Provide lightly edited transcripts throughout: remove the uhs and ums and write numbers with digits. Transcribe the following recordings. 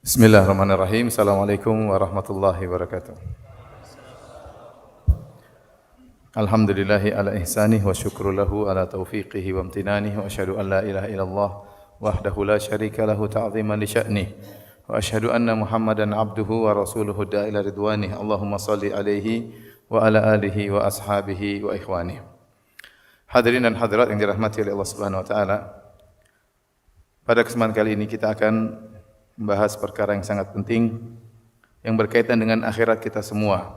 Bismillahirrahmanirrahim. Assalamualaikum warahmatullahi wabarakatuh. Alhamdulillahi ala ihsanih wa syukru lahu ala taufiqihi wa amtinanih wa asyhadu an la ilaha illallah wahdahu la syarika lahu ta'ziman li sya'nih wa asyhadu anna Muhammadan abduhu wa rasuluhu da'ila ridwanih. Allahumma salli alaihi wa ala alihi wa ashabihi wa ikhwanih. Hadirin dan hadirat yang dirahmati oleh Allah Subhanahu wa taala. Pada kesempatan kali ini kita akan membahas perkara yang sangat penting yang berkaitan dengan akhirat kita semua.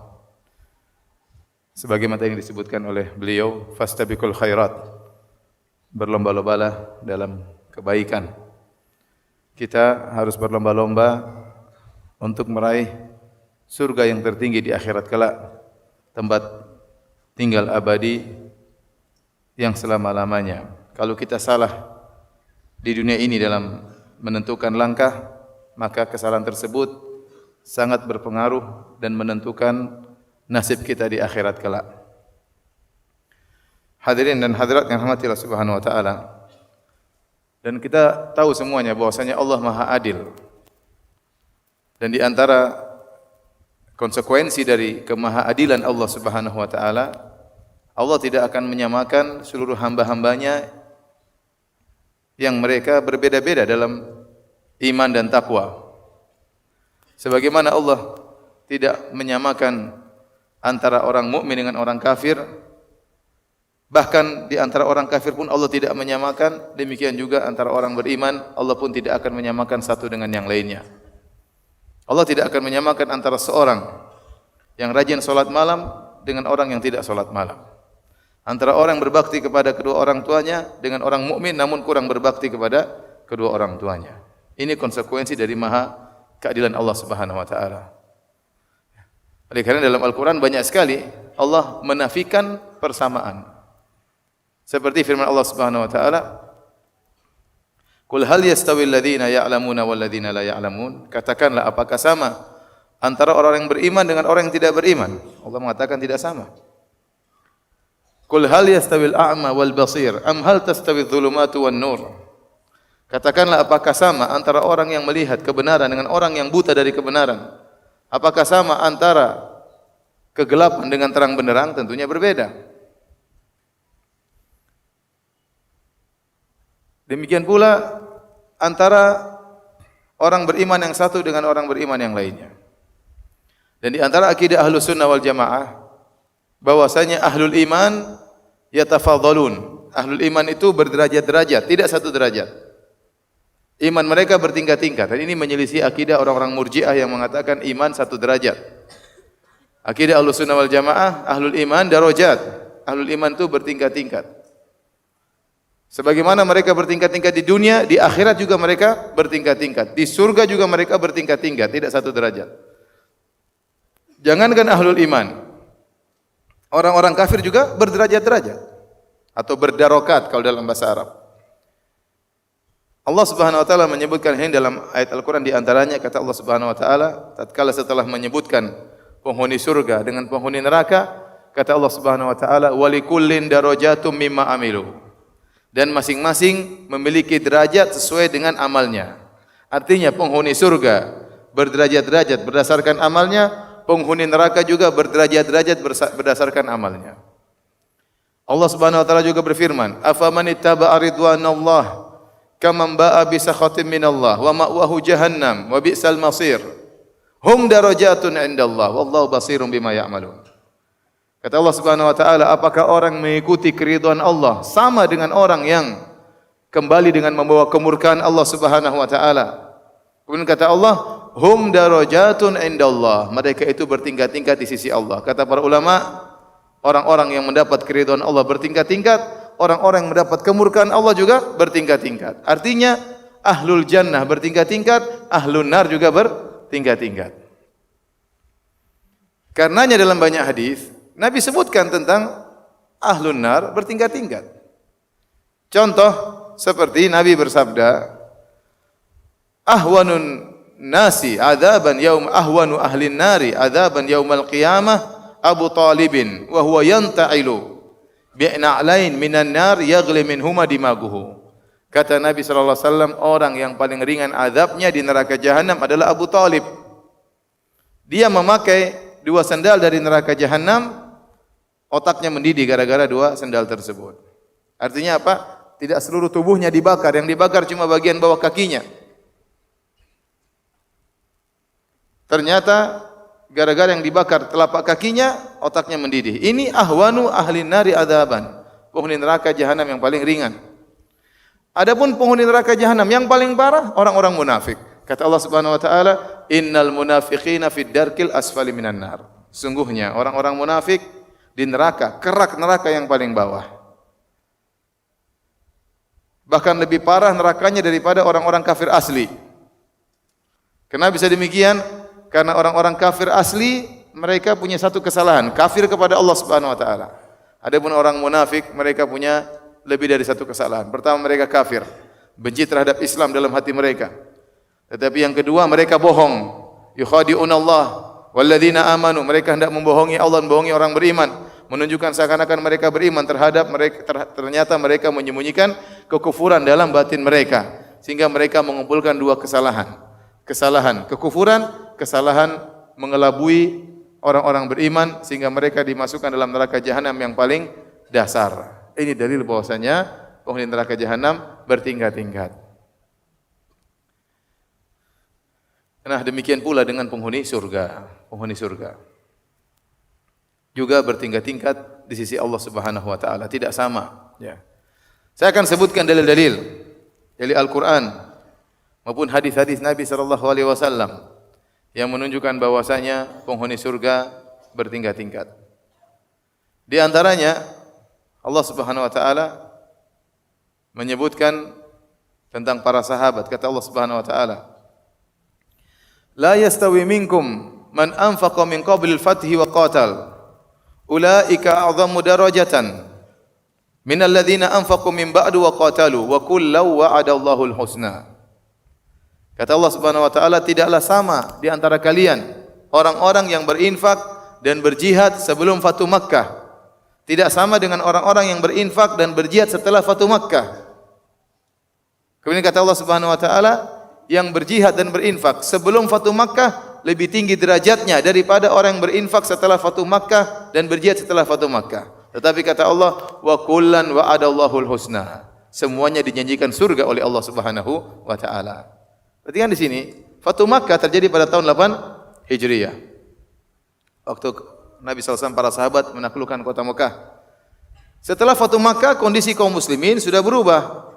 Sebagaimana yang disebutkan oleh beliau, fastabiqul khairat, berlomba-lombalah dalam kebaikan. Kita harus berlomba-lomba untuk meraih surga yang tertinggi di akhirat kelak, tempat tinggal abadi yang selama-lamanya. Kalau kita salah di dunia ini dalam menentukan langkah, maka kesalahan tersebut sangat berpengaruh dan menentukan nasib kita di akhirat kelak. Hadirin dan hadirat yang dirahmati Allah Subhanahu wa taala. Dan kita tahu semuanya bahwasanya Allah Maha Adil. Dan di antara konsekuensi dari kemahaadilan Allah Subhanahu wa taala, Allah tidak akan menyamakan seluruh hamba-hambanya yang mereka berbeda-beda dalam iman dan takwa. Sebagaimana Allah tidak menyamakan antara orang mukmin dengan orang kafir, bahkan di antara orang kafir pun Allah tidak menyamakan, demikian juga antara orang beriman, Allah pun tidak akan menyamakan satu dengan yang lainnya. Allah tidak akan menyamakan antara seorang yang rajin salat malam dengan orang yang tidak salat malam. Antara orang berbakti kepada kedua orang tuanya dengan orang mukmin namun kurang berbakti kepada kedua orang tuanya. Ini konsekuensi dari maha keadilan Allah Subhanahu wa taala. Oleh karena dalam Al-Qur'an banyak sekali Allah menafikan persamaan. Seperti firman Allah Subhanahu wa taala, "Qul hal yastawil ladzina ya'lamuna wal ladzina la ya'lamun?" Katakanlah, apakah sama antara orang yang beriman dengan orang yang tidak beriman? Allah mengatakan tidak sama. "Qul hal yastawil a'ma wal basir am hal tastawidz dzulumatu wan nur?" Katakanlah, apakah sama antara orang yang melihat kebenaran dengan orang yang buta dari kebenaran? Apakah sama antara kegelapan dengan terang benderang? Tentunya berbeda. Demikian pula antara orang beriman yang satu dengan orang beriman yang lainnya. Dan di antara akidah Ahlus Sunnah wal Jamaah bahwasanya ahlul iman yatafadhalun. Ahlul iman itu berderajat-derajat, tidak satu derajat. Iman mereka bertingkat-tingkat. Dan ini menyelisih akidah orang-orang Murji'ah yang mengatakan iman satu derajat. Akidah Ahlus Sunnah wal Jamaah, ahlul iman darajat. Ahlul iman itu bertingkat-tingkat. Sebagaimana mereka bertingkat-tingkat di dunia, di akhirat juga mereka bertingkat-tingkat. Di surga juga mereka bertingkat-tingkat, tidak satu derajat. Jangankan ahlul iman, orang-orang kafir juga berderajat-derajat atau berdarokat kalau dalam bahasa Arab. Allah Subhanahu wa taala menyebutkan ini dalam ayat Al-Qur'an, di antaranya kata Allah Subhanahu wa taala tatkala setelah menyebutkan penghuni surga dengan penghuni neraka, kata Allah Subhanahu wa taala walikullin darajatum mimma amilu. Dan masing-masing memiliki derajat sesuai dengan amalnya. Artinya penghuni surga berderajat-derajat berdasarkan amalnya, penghuni neraka juga berderajat-derajat berdasarkan amalnya. Allah Subhanahu wa taala juga berfirman, "Afaman ittaba'a ridwanallah kaman ba'a bi sakhatin minallah wa ma'wahu jahannam wa bi'sal masir. Hum darajatun 'indallah wallahu basirun bima ya'malun." Kata Allah Subhanahu wa taala, apakah orang mengikuti keridhaan Allah sama dengan orang yang kembali dengan membawa kemurkaan Allah Subhanahu wa taala? Kemudian kata Allah, hum darajatun 'indallah. Mereka itu bertingkat-tingkat di sisi Allah. Kata para ulama, orang-orang yang mendapat keridhaan Allah bertingkat-tingkat, orang-orang yang mendapat kemurkaan Allah juga bertingkat-tingkat. Artinya ahlul jannah bertingkat-tingkat, ahlun nar juga bertingkat-tingkat. Karenanya dalam banyak hadis Nabi sebutkan tentang ahlun nar bertingkat-tingkat. Contoh seperti Nabi bersabda, ahwanun nasi adzaban yaum ahwanu ahlin nari adzaban yaumal qiyamah Abu Talibin wa huwa yanta'ilu bi'na'lain minan nar yaghli minhuma dimaguhu. Kata Nabi sallallahu alaihi wasallam, orang yang paling ringan azabnya di neraka jahanam adalah Abu Talib. Dia memakai 2 sandal dari neraka jahanam, otaknya mendidih gara-gara 2 sandal tersebut. Artinya apa? Tidak seluruh tubuhnya dibakar, yang dibakar cuma bagian bawah kakinya. Ternyata gara-gara yang dibakar telapak kakinya, otaknya mendidih. Ini ahwanu ahli nari adzaban, penghuni neraka jahanam yang paling ringan. Adapun penghuni neraka jahanam yang paling parah, orang-orang munafik. Kata Allah Subhanahu wa taala, "Innal munafiqina fid darkil asfali minan nar." Sungguhnya orang-orang munafik di neraka, kerak neraka yang paling bawah. Bahkan lebih parah nerakanya daripada orang-orang kafir asli. Kenapa bisa demikian? Karena orang-orang kafir asli mereka punya satu kesalahan, kafir kepada Allah Subhanahu wa taala. Adapun orang munafik mereka punya lebih dari satu kesalahan. Pertama, mereka kafir, benci terhadap Islam dalam hati mereka. Tetapi yang kedua, mereka bohong. Yukhadi'una Allah walladzina amanu, mereka hendak membohongi Allah, membohongi orang beriman, menunjukkan seakan-akan mereka beriman ternyata mereka menyembunyikan kekufuran dalam batin mereka, sehingga mereka mengumpulkan 2 kesalahan. Kesalahan kekufuran, kesalahan mengelabui orang-orang beriman sehingga mereka dimasukkan dalam neraka jahanam yang paling dasar. Ini dalil bahwasanya penghuni neraka jahanam bertingkat-tingkat. Nah, demikian pula dengan penghuni surga. Penghuni surga juga bertingkat-tingkat di sisi Allah Subhanahu wa taala, tidak sama, ya. Saya akan sebutkan dalil-dalil dari Al-Qur'an maupun hadis-hadis Nabi sallallahu alaihi wasallam yang menunjukkan bahwasanya penghuni surga bertingkat-tingkat. Di antaranya Allah Subhanahu wa taala menyebutkan tentang para sahabat. Kata Allah Subhanahu wa taala, "La yastawi minkum man anfaqa min qabli al-fathi wa qatal. Ulaika a'dhamu darajatan min alladhina anfaqu min ba'du wa qatalu wa kullu wa'ada Allahu al-husna." Kata Allah Subhanahu wa taala, tidaklah sama di antara kalian orang-orang yang berinfak dan berjihad sebelum Fatu Makkah. Tidak sama dengan orang-orang yang berinfak dan berjihad setelah Fatu Makkah. Kemudian kata Allah Subhanahu wa taala, yang berjihad dan berinfak sebelum Fatu Makkah lebih tinggi derajatnya daripada orang yang berinfak setelah Fatu Makkah dan berjihad setelah Fatu Makkah. Tetapi kata Allah, wa kullan wa'adallahu al-husna. Semuanya dijanjikan surga oleh Allah Subhanahu wa taala. Perhatikan di sini, Fatu Makkah terjadi pada tahun 8 Hijriah. Waktu Nabi SAW para sahabat menaklukkan kota Mekah. Setelah Fatu Makkah, kondisi kaum muslimin sudah berubah.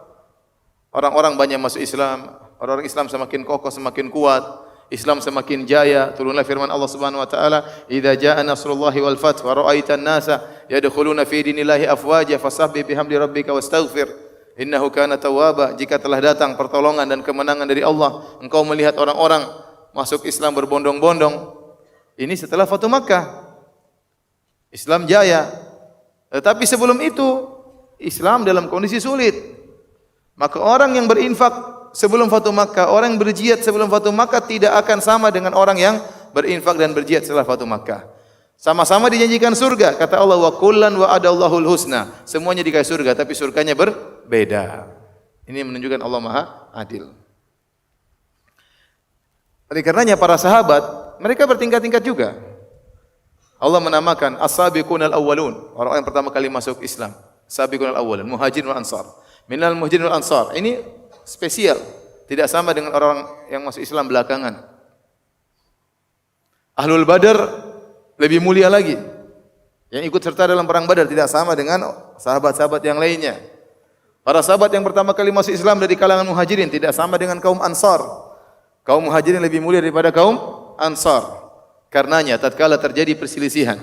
Orang-orang banyak masuk Islam, orang-orang Islam semakin kokoh, semakin kuat, Islam semakin jaya. Turunlah firman Allah Subhanahu wa taala, "Idza jaa nasrullahi wal fath wa ra'aitan nasa yadkhuluna fi dinillahi afwaja fasabbih bihamdi rabbika wastaghfir innahu kana tawwaba." Jika telah datang pertolongan dan kemenangan dari Allah, engkau melihat orang-orang masuk Islam berbondong-bondong. Ini setelah Fatu Makkah. Islam jaya. Tetapi sebelum itu Islam dalam kondisi sulit. Maka orang yang berinfak sebelum Fatu Makkah, orang yang berjihad sebelum Fatu Makkah tidak akan sama dengan orang yang berinfak dan berjihad setelah Fatu Makkah. Sama-sama dijanjikan surga. Kata Allah, wa kullan wa'adallahu al-husna. Semuanya dikasih surga, tapi surganya berbeda. Ini menunjukkan Allah Maha Adil. Oleh karenanya para sahabat mereka bertingkat-tingkat juga. Allah menamakan as-sabiqunal awwalun, orang yang pertama kali masuk Islam. Sabiqunal awwalun, muhajirin wal ansar. Minal muhajirin wal ansar. Ini spesial, tidak sama dengan orang yang masuk Islam belakangan. Ahlul Badar lebih mulia lagi. Yang ikut serta dalam perang Badar tidak sama dengan sahabat-sahabat yang lainnya. Para sahabat yang pertama kali masuk Islam dari kalangan muhajirin tidak sama dengan kaum Ansar. Kaum muhajirin lebih mulia daripada kaum Ansar. Karenanya tatkala terjadi perselisihan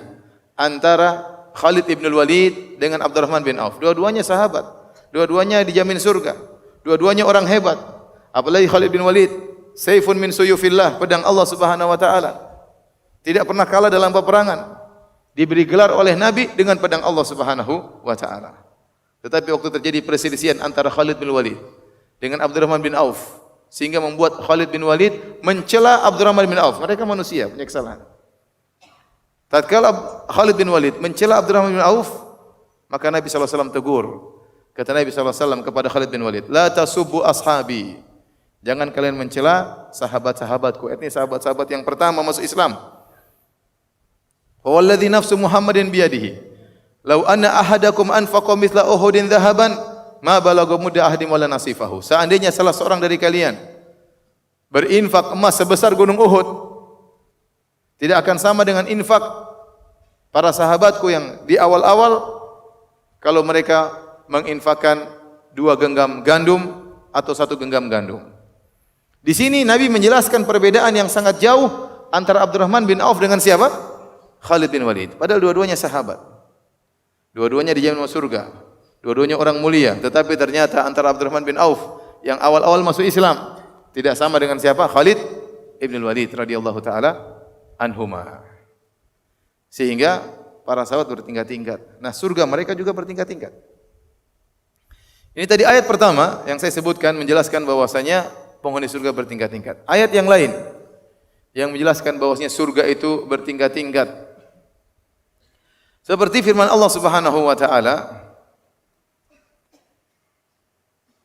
antara Khalid bin Walid dengan Abdurrahman bin Auf, dua-duanya sahabat, dua-duanya dijamin surga, dua-duanya orang hebat. Apalagi Khalid bin Walid, saifun min suyufillah, pedang Allah Subhanahu wa taala. Tidak pernah kalah dalam peperangan. Diberi gelar oleh Nabi dengan pedang Allah Subhanahu wa taala. Tetapi waktu terjadi perselisihan antara Khalid bin Walid dengan Abdurrahman bin Auf, sehingga membuat Khalid bin Walid mencela Abdurrahman bin Auf. Mereka manusia, punya kesalahan. Tatkala Khalid bin Walid mencela Abdurrahman bin Auf, maka Nabi SAW tegur. Kata Nabi SAW kepada Khalid bin Walid, "La tasubbu ashabi." Jangan kalian mencela sahabat-sahabatku. Ini sahabat-sahabat yang pertama masuk Islam. Walladzi nafsu Muhammadin biyadihi. Lau anna ahadakum anfaqa mithla Uhudin dhahaban ma balagha mudda ahadim wala nasifahu. Seandainya salah seorang dari kalian berinfak emas sebesar gunung Uhud, tidak akan sama dengan infak para sahabatku yang di awal-awal kalau mereka menginfakkan 2 genggam gandum atau 1 genggam gandum. Di sini Nabi menjelaskan perbedaan yang sangat jauh antara Abdurrahman bin Auf dengan siapa? Khalid bin Walid. Padahal dua-duanya sahabat. Dua-duanya dijamin masuk surga. Dua-duanya orang mulia. Tetapi ternyata antara Abdurrahman bin Auf yang awal-awal masuk Islam tidak sama dengan siapa? Khalid ibn Walid radhiyallahu taala anhuma. Sehingga para sahabat bertingkat-tingkat. Nah, surga mereka juga bertingkat-tingkat. Ini tadi ayat pertama yang saya sebutkan menjelaskan bahwasanya penghuni surga bertingkat-tingkat. Ayat yang lain yang menjelaskan bahwasanya surga itu bertingkat-tingkat. Seperti firman Allah Subhanahu wa taala.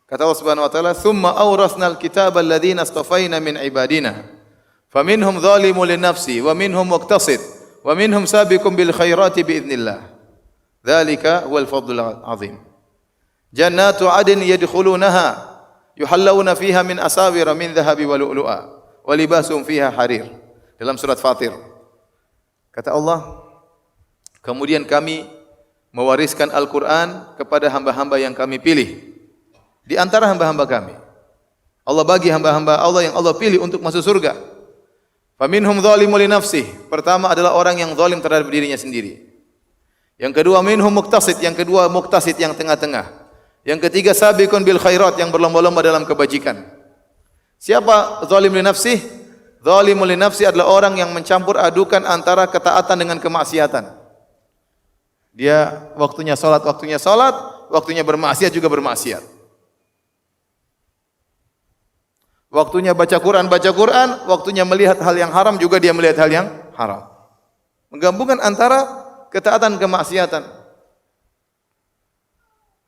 Kata Allah Subhanahu wa taala, "Tsumma awrasnal kitaba alladziina astafaina min ibadina, faminhum dzalimun linafsi wa minhum muqtasid wa minhum sabiqun bil khairati biidznillah. Dzalika huwal fadlul 'adzim." Jannatu 'adnin yadkhulunaha yuhallawna fiha min asawira min dhahabi wa lu'lu'a wa libasuhum fiha harir. Dalam surat Fatir. Kata Allah, kemudian kami mewariskan Al-Qur'an kepada hamba-hamba yang kami pilih di antara hamba-hamba kami. Allah bagi hamba-hamba Allah yang Allah pilih untuk masuk surga. Faminhum dzalimun li nafsihi. Pertama adalah orang yang zalim terhadap dirinya sendiri. Yang kedua minhum muqtasid, yang kedua muqtasid yang tengah-tengah. Yang ketiga sabiqun bil khairat, yang berlomba-lomba dalam kebajikan. Siapa zalim li nafsihi? Zalimun li nafsihi adalah orang yang mencampur adukan antara ketaatan dengan kemaksiatan. Dia waktunya salat, waktunya bermaksiat juga bermaksiat. Waktunya baca Quran, waktunya melihat hal yang haram juga dia melihat hal yang haram. Menggabungkan antara ketaatan dan kemaksiatan.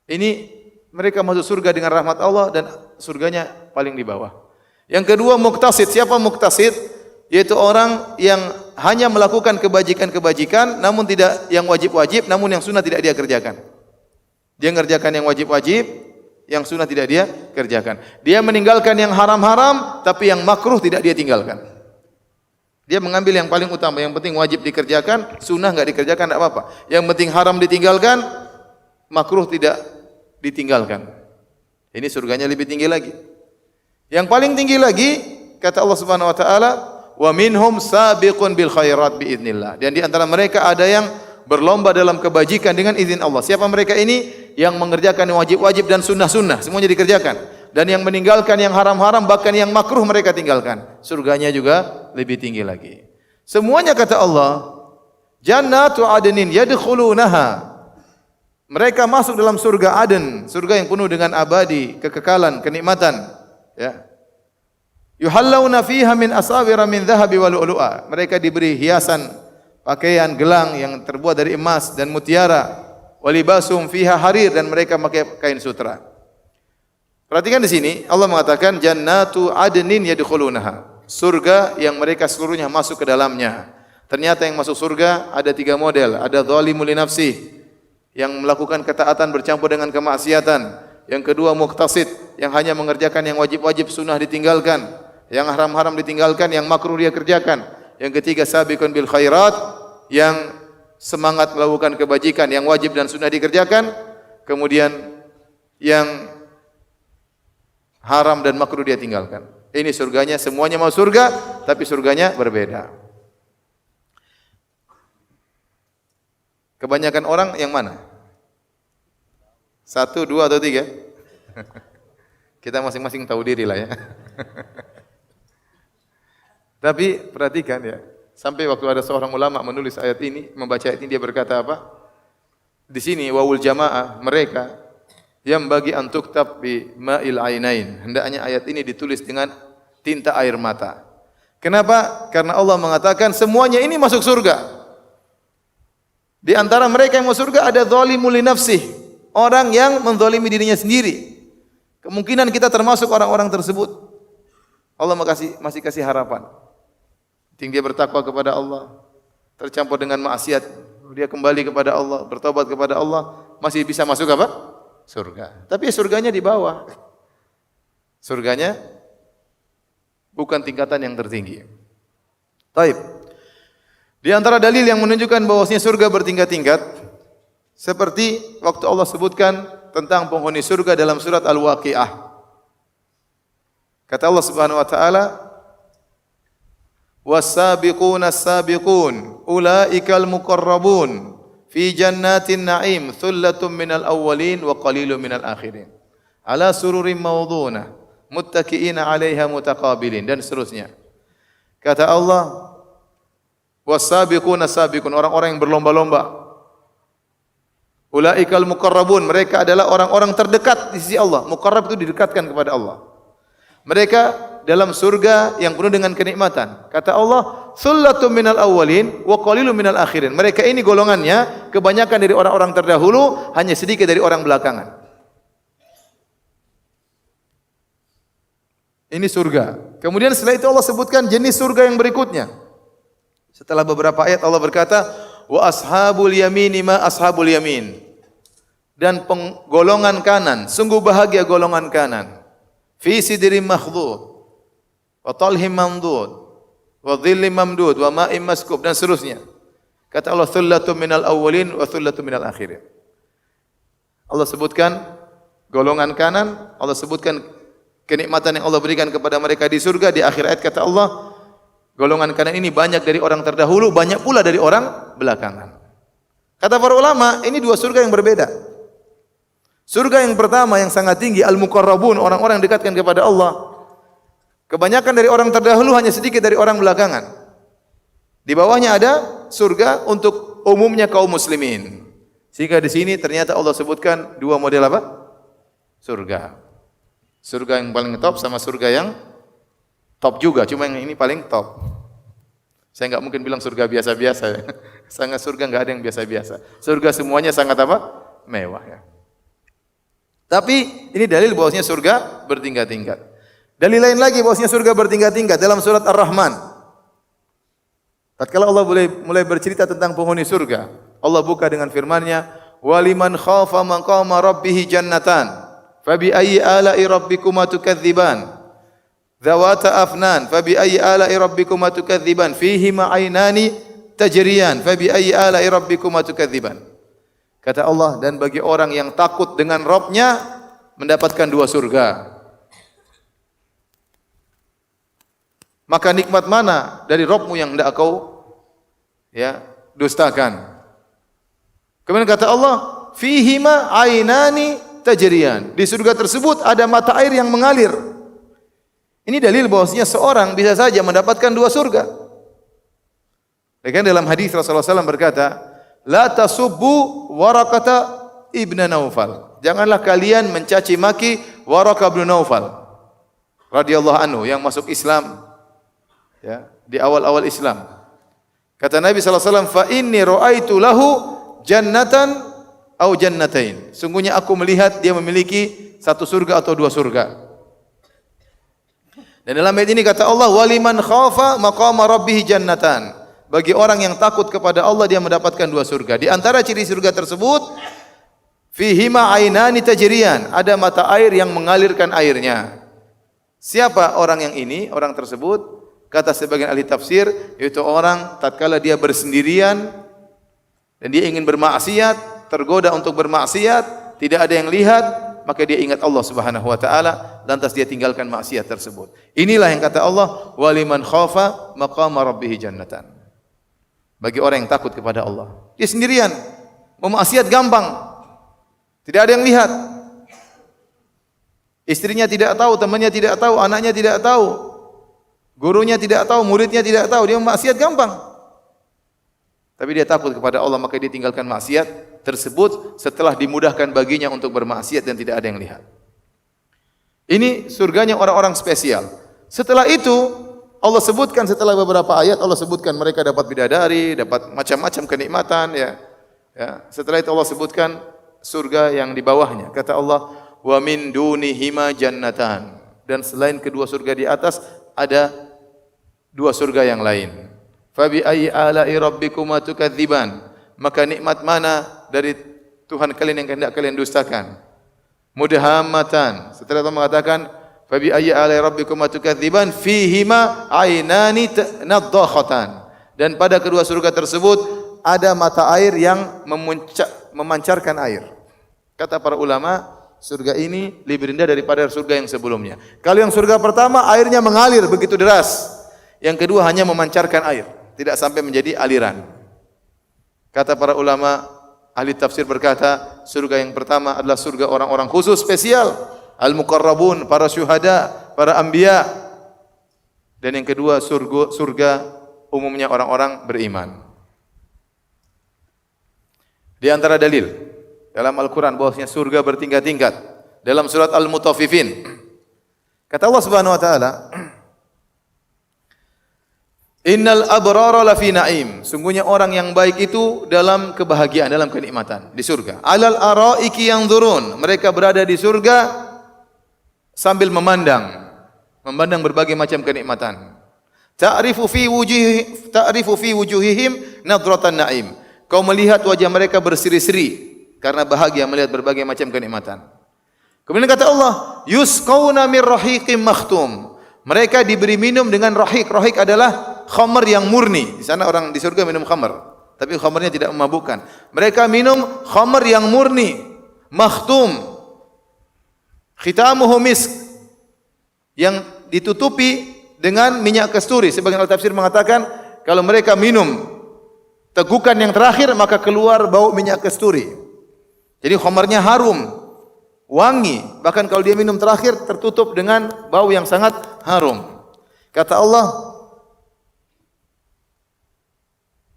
Ini mereka masuk surga dengan rahmat Allah dan surganya paling di bawah. Yang kedua muqtasid. Siapa muqtasid? Yaitu orang yang hanya melakukan kebajikan-kebajikan namun tidak yang wajib-wajib, namun yang sunnah tidak dia kerjakan. Dia mengerjakan yang wajib-wajib, yang sunnah tidak dia kerjakan. Dia meninggalkan yang haram-haram, tapi yang makruh tidak dia tinggalkan. Dia mengambil yang paling utama, yang penting wajib dikerjakan, sunnah enggak dikerjakan enggak apa-apa. Yang penting haram ditinggalkan, makruh tidak ditinggalkan. Ini surganya lebih tinggi lagi. Yang paling tinggi lagi kata Allah Subhanahu wa taala, "Wa minhum sabiqun bil khairat biidznillah." Dan di antara mereka ada yang berlomba dalam kebajikan dengan izin Allah. Siapa mereka ini? Yang mengerjakan yang wajib-wajib dan sunnah-sunnah, semuanya dikerjakan. Dan yang meninggalkan yang haram-haram, bahkan yang makruh mereka tinggalkan. Surganya juga lebih tinggi lagi. Semuanya kata Allah, Jannatu 'adnin yadkhulunaha. Mereka masuk dalam surga Aden, surga yang penuh dengan abadi, kekekalan, kenikmatan. Ya. Yuhallawna fiha min asawira min dhahabi wa lu'lu'a. Mereka diberi hiasan pakaian gelang yang terbuat dari emas dan mutiara. Walibasum fiha harir, dan mereka pakai kain sutra. Perhatikan di sini Allah mengatakan Jannatu 'adnin yadkhulunaha. Surga yang mereka seluruhnya masuk ke dalamnya. Ternyata yang masuk surga ada 3 model. Ada zalimul li nafsihi, yang melakukan ketaatan bercampur dengan kemaksiatan. Yang kedua muqtasid, yang hanya mengerjakan yang wajib-wajib, sunnah ditinggalkan. Yang haram-haram ditinggalkan, yang makruh dia kerjakan. Yang ketiga sabiqun bil khairat, yang semangat melakukan kebajikan, yang wajib dan sunnah dikerjakan. Kemudian yang haram dan makruh dia tinggalkan. Ini surganya, semuanya mau surga, tapi surganya berbeda. Kebanyakan orang yang mana? 1, 2 atau 3? Kita masing-masing tahu diri lah ya. Tapi perhatikan ya, sampai waktu ada seorang ulama menulis ayat ini, membaca ayat ini, dia berkata apa? Di sini wawul jamaah, mereka yang bagi antuktab bi ma'il ainain. Hendaknya ayat ini ditulis dengan tinta air mata. Kenapa? Karena Allah mengatakan semuanya ini masuk surga. Di antara mereka yang masuk surga ada zalimul li nafsihi, orang yang menzalimi dirinya sendiri. Kemungkinan kita termasuk orang-orang tersebut. Allah masih kasih harapan. Tinggi dia bertakwa kepada Allah, tercampur dengan maksiat, dia kembali kepada Allah, bertobat kepada Allah, masih bisa masuk apa? Surga. Tapi surganya di bawah. Surganya bukan tingkatan yang tertinggi. Taib. Di antara dalil yang menunjukkan bahwasanya surga bertingkat-tingkat, seperti waktu Allah sebutkan tentang penghuni surga dalam surat Al-Waqiah. Kata Allah Subhanahu wa taala, "Was-sabiquna as-sabiqun ulaikal muqarrabun fi jannatin na'im thullatun minal awwalin wa qalilun minal akhirin ala sururin mawdunah muttaqiina 'alaiha mutaqabilin," dan seterusnya. Kata Allah, "Was-sabiquna as-sabiqun," orang-orang yang berlomba-lomba. Ulaikal muqarrabun, mereka adalah orang-orang terdekat di sisi Allah. Muqarrab itu didekatkan kepada Allah. Mereka dalam surga yang penuh dengan kenikmatan. Kata Allah, "Sullatun minal awwalin wa qalilun minal akhirin." Mereka ini golongannya kebanyakan dari orang-orang terdahulu, hanya sedikit dari orang belakangan. Ini surga. Kemudian setelah itu Allah sebutkan jenis surga yang berikutnya. Setelah beberapa ayat Allah berkata, "Wa ashabul yamini ma ashabul yamin." Dan golongan kanan, sungguh bahagia golongan kanan. Fi sidrin makhdud wa talhim mamdud wa dhillim mamdud wa ma'im maskub, dan seterusnya. Kata Allah, "Thullatun minal awwalin wa thullatun minal akhirin." Allah sebutkan golongan kanan, Allah sebutkan kenikmatan yang Allah berikan kepada mereka di surga. Di akhir ayat kata Allah, golongan kanan ini banyak dari orang terdahulu, banyak pula dari orang belakangan. Kata para ulama, ini dua surga yang berbeda. Surga yang pertama yang sangat tinggi, al-muqarrabun, orang-orang yang dekatkan kepada Allah. Kebanyakan dari orang terdahulu, hanya sedikit dari orang belakangan. Di bawahnya ada surga untuk umumnya kaum muslimin. Sehingga di sini ternyata Allah sebutkan dua model apa? Surga. Surga yang paling top sama surga yang top juga, cuma yang ini paling top. Saya enggak mungkin bilang surga biasa-biasa. Sangat surga enggak ada yang biasa-biasa. Surga semuanya sangat apa? Mewah ya. Tapi ini dalil bahwasanya surga bertingkat-tingkat. Dalil lain lagi bahwasanya surga bertingkat-tingkat dalam surat Ar-Rahman. Tatkala Allah mulai bercerita tentang penghuni surga, Allah buka dengan firman-Nya, "Waliman khafa maqama rabbih jannatan, fabi ayyi ala'i rabbikuma tukadziban? Dzawata afnan, fabi ayyi ala'i rabbikuma tukadziban? Fihima 'ainani tajriyan, fabi ayyi ala'i rabbikuma tukadziban?" Kata Allah, dan bagi orang yang takut dengan Rabb-nya mendapatkan dua surga. Maka nikmat mana dari Rabb-mu yang hendak kau dustakan? Kemudian kata Allah, "Fihima 'ainani tajriyan." Di surga tersebut ada mata air yang mengalir. Ini dalil bahwasanya seorang bisa saja mendapatkan dua surga. Bahkan dalam hadis Rasulullah SAW berkata, "La tasubbu Warakata ibn Naufal." Janganlah kalian mencaci maki Warakah bin Naufal radhiyallahu anhu yang masuk Islam ya, di awal-awal Islam. Kata Nabi sallallahu alaihi wasallam, "Fa inni ra'aitu lahu jannatan au jannatain." Sungguhnya aku melihat dia memiliki satu surga atau dua surga. Dan dalam ayat ini kata Allah, "Waliman khafa maqama rabbih jannatan." Bagi orang yang takut kepada Allah, dia mendapatkan dua surga. Di antara ciri surga tersebut, fihima ainani tajriyan, ada mata air yang mengalirkan airnya. Siapa orang yang ini? Orang tersebut, kata sebagian ahli tafsir, yaitu orang tatkala dia bersendirian dan dia ingin bermaksiat, tergoda untuk bermaksiat, tidak ada yang lihat, maka dia ingat Allah Subhanahu wa taala, lantas dia tinggalkan maksiat tersebut. Inilah yang kata Allah, "Waliman khafa maqama rabbih jannatan." Bagi orang yang takut kepada Allah. Dia sendirian, memaksiat gampang. Tidak ada yang lihat. Istrinya tidak tahu, temannya tidak tahu, anaknya tidak tahu. Gurunya tidak tahu, muridnya tidak tahu, dia memaksiat gampang. Tapi dia takut kepada Allah, maka dia tinggalkan maksiat tersebut setelah dimudahkan baginya untuk bermaksiat dan tidak ada yang lihat. Ini surganya orang-orang spesial. Setelah itu Allah sebutkan, setelah beberapa ayat Allah sebutkan mereka dapat bidadari, dapat macam-macam kenikmatan ya. Setelah itu Allah sebutkan surga yang di bawahnya. Kata Allah, wa min dunihima jannatan. Dan selain kedua surga di atas ada dua surga yang lain. Fabi ayyi ala'i rabbikuma tukadziban. Maka nikmat mana dari Tuhan kalian yang hendak kalian dustakan? Mudhammatan. Setelah itu mengatakan fabi ayyi ala'i rabbikuma tukadziban fihima ainani nadhakhatan. Dan pada kedua surga tersebut ada mata air yang memancarkan air. Kata para ulama, surga ini lebih rendah daripada surga yang sebelumnya. Kalau yang surga pertama airnya mengalir begitu deras. Yang kedua hanya memancarkan air, tidak sampai menjadi aliran. Kata para ulama, ahli tafsir berkata, surga yang pertama adalah surga orang-orang khusus spesial, al-muqarrabun, para syuhada, para anbiya. Dan yang kedua surga umumnya orang-orang beriman. Di antara dalil dalam Al-Quran bahwasanya surga bertingkat-tingkat. Dalam surat Al-Mutaffifin, kata Allah Subhanahu wa taala, innal abrara lafi na'im. Sungguhnya orang yang baik itu dalam kebahagiaan, dalam kenikmatan di surga. Alal araiki yanzurun. Mereka berada di surga sambil memandang berbagai macam kenikmatan. Ta'rifu fi wujuhihim nadratan na'im. Kau melihat wajah mereka berseri-seri karena bahagia melihat berbagai macam kenikmatan. Kemudian kata Allah, yusqauna mir rahiqim makhtum. Mereka diberi minum dengan rahik. Rahik adalah khamar yang murni. Di sana orang di surga minum khamar, tapi khamarnya tidak memabukkan. Mereka minum khamar yang murni, makhtum. Khitamuhu misk, yang ditutupi dengan minyak kasturi. Sebagian al-tafsir mengatakan kalau mereka minum tegukan yang terakhir maka keluar bau minyak kasturi. Jadi khamarnya harum, wangi. Bahkan kalau dia minum terakhir tertutup dengan bau yang sangat harum. Kata Allah,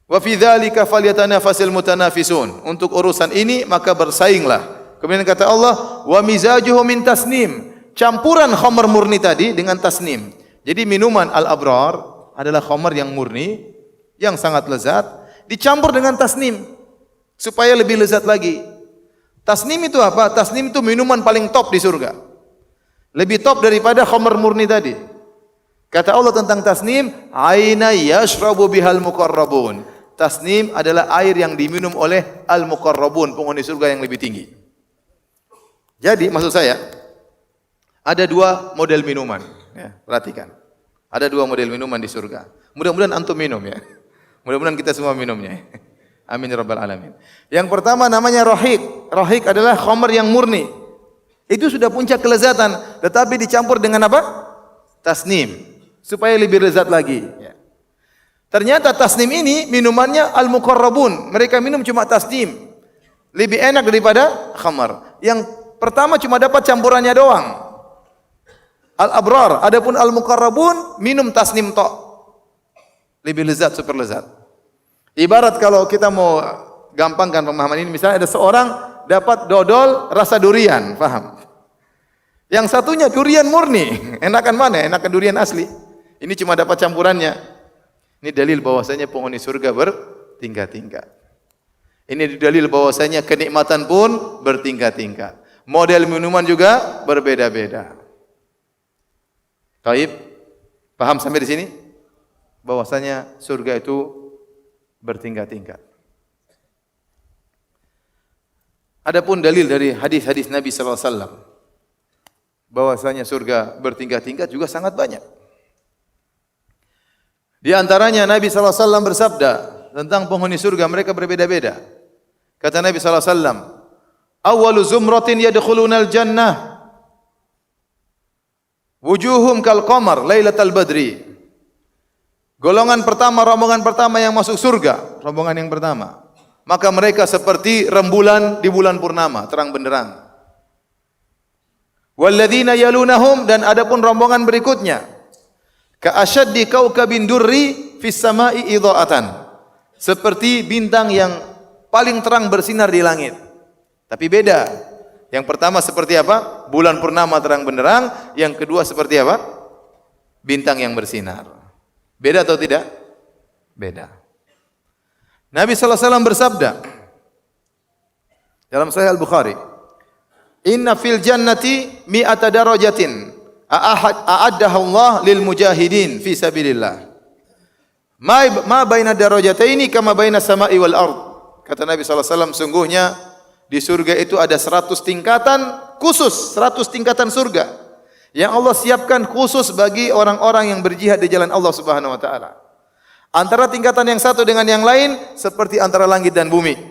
wa fi dzalika falyatanafasil mutanafisun. Untuk urusan ini maka bersainglah. Kemudian kata Allah, wa mizajuhu min tasnim. Campuran khamar murni tadi dengan tasnim. Jadi minuman al-abrar adalah khamar yang murni, yang sangat lezat, dicampur dengan tasnim supaya lebih lezat lagi. Tasnim itu apa? Tasnim itu minuman paling top di surga. Lebih top daripada khamar murni tadi. Kata Allah tentang tasnim, aina yashrabu bihal muqarrabun. Tasnim adalah air yang diminum oleh al-muqarrabun, penghuni surga yang lebih tinggi. Jadi maksud saya, ada dua model minuman. Ya, perhatikan. Ada dua model minuman di surga. Mudah-mudahan antum minum ya. Mudah-mudahan kita semua minumnya. Amin ya rabbal alamin. Yang pertama namanya rahik. Rahik adalah khamar yang murni. Itu sudah puncak kelezatan, tetapi dicampur dengan apa? Tasnim, supaya lebih lezat lagi. Ya. Ternyata tasnim ini minumannya al-muqarrabun. Mereka minum cuma tasnim. Lebih enak daripada khamar. Yang pertama cuma dapat campurannya doang. Al-abrar, adapun al-muqarrabun minum tasnim tok. Lebih lezat, super lezat. Ibarat kalau kita mau gampangkan pemahaman ini, misalnya ada seorang dapat dodol rasa durian, paham? Yang satunya durian murni, enakan mana? Enakan durian asli. Ini cuma dapat campurannya. Ini dalil bahwasanya penghuni surga bertingkat-tingkat. Ini dalil bahwasanya kenikmatan pun bertingkat-tingkat. Model minuman juga berbeda-beda. Taib, paham sampai di sini? Bahwasanya surga itu bertingkat-tingkat. Adapun dalil dari hadis-hadis Nabi sallallahu alaihi wasallam bahwasanya surga bertingkat-tingkat juga sangat banyak. Di antaranya Nabi sallallahu alaihi wasallam bersabda tentang penghuni surga, mereka berbeda-beda. Kata Nabi sallallahu alaihi wasallam, "Awwalu zumratin yadkhulunal jannah wujuhum kal qamar lailatal badri." Golongan pertama, rombongan pertama yang masuk surga, rombongan yang pertama, maka mereka seperti rembulan di bulan purnama, terang benderang. Walladzina yalunahum, dan adapun rombongan berikutnya, ka asyaddi kaukabin durri fis samai idha'atan, seperti bintang yang paling terang bersinar di langit. Tapi beda. Yang pertama seperti apa? Bulan purnama terang benderang. Yang kedua seperti apa? Bintang yang bersinar. Beda atau tidak? Beda. Nabi sallallahu alaihi wasallam bersabda Dalam Sahih Al-Bukhari, inna fil jannati mi'ata darajatin a'addaha Allah lil mujahidin fi sabilillah. Ma baina darajataini kama baina samai wal ard. Kata Nabi sallallahu alaihi wasallam, sungguhnya di surga itu ada 100 tingkatan khusus, 100 tingkatan surga yang Allah siapkan khusus bagi orang-orang yang berjihad di jalan Allah Subhanahu wa taala. Antara tingkatan yang satu dengan yang lain seperti antara langit dan bumi.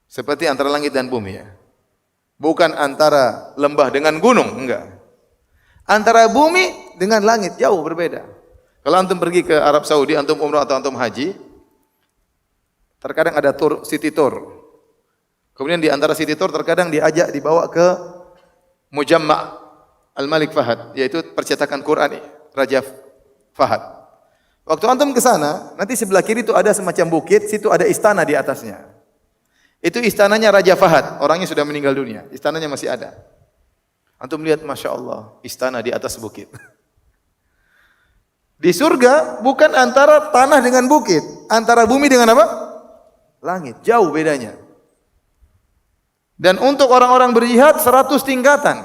Seperti antara langit dan bumi, ya. Bukan antara lembah dengan gunung, enggak. Antara bumi dengan langit jauh berbeda. Kalau antum pergi ke Arab Saudi, antum umrah atau antum haji, terkadang ada tour, city tour. Kemudian di antara city tour terkadang diajak dibawa ke Mujamma' Al-Malik Fahad, yaitu percetakan Quran Raja Fahad. Waktu antum ke sana, nanti sebelah kiri itu ada semacam bukit, situ ada istana di atasnya. Itu istananya Raja Fahad, orangnya sudah meninggal dunia, istananya masih ada. Antum lihat, Masya Allah, istana di atas bukit. Di surga bukan antara tanah dengan bukit, antara bumi dengan apa? Langit, jauh bedanya. Dan untuk orang-orang berjihad 100 tingkatan.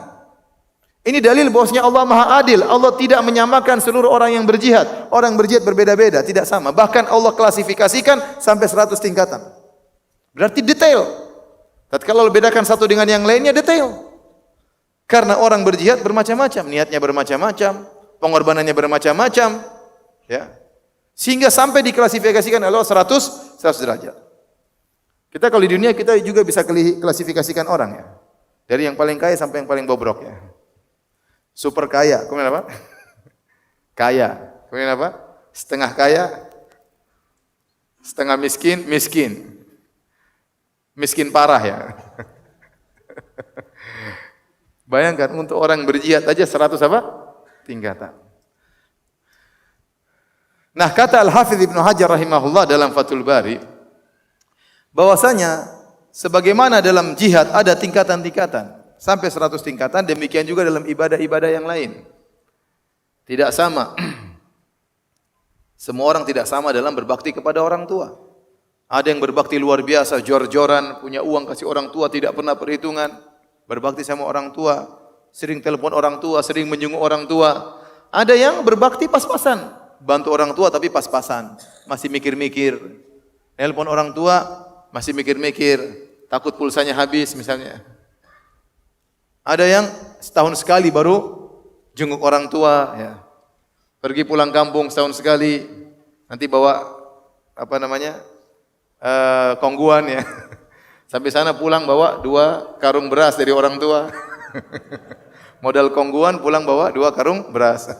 Ini dalil bahwasanya Allah Maha Adil. Allah tidak menyamakan seluruh orang yang berjihad. Orang berjihad berbeda-beda, tidak sama. Bahkan Allah klasifikasikan sampai 100 tingkatan. Berarti detail. Tatkala bedakan satu dengan yang lainnya detail. Karena orang berjihad bermacam-macam, niatnya bermacam-macam, pengorbanannya bermacam-macam, ya. Sehingga sampai diklasifikasikan oleh Allah 100 derajat. Kita kalau di dunia kita juga bisa klasifikasikan orang, ya. Dari yang paling kaya sampai yang paling bobrok, ya. Super kaya, kemudian apa? Kaya. Kemudian apa? Setengah kaya, setengah miskin, miskin. Miskin parah, ya. Bayangkan untuk orang berjihad aja 100 apa? Tingkatan. Nah, kata Al-Hafidz Ibnu Hajar rahimahullah dalam Fathul Bari, bahwasanya sebagaimana dalam jihad ada tingkatan-tingkatan sampai 100 tingkatan, demikian juga dalam ibadah-ibadah yang lain. Tidak sama. Semua orang tidak sama dalam berbakti kepada orang tua. Ada yang berbakti luar biasa, jor-joran, punya uang kasih orang tua, tidak pernah perhitungan. Berbakti sama orang tua, sering telepon orang tua, sering menjenguk orang tua. Ada yang berbakti pas-pasan, bantu orang tua tapi pas-pasan, masih mikir-mikir. Telepon orang tua, masih mikir-mikir, takut pulsanya habis misalnya. Ada yang setahun sekali baru jenguk orang tua, ya. Pergi pulang kampung setahun sekali, nanti bawa apa namanya? Kongguan, ya. Sampai sana pulang bawa 2 karung beras dari orang tua. Modal kongguan, pulang bawa 2 karung beras.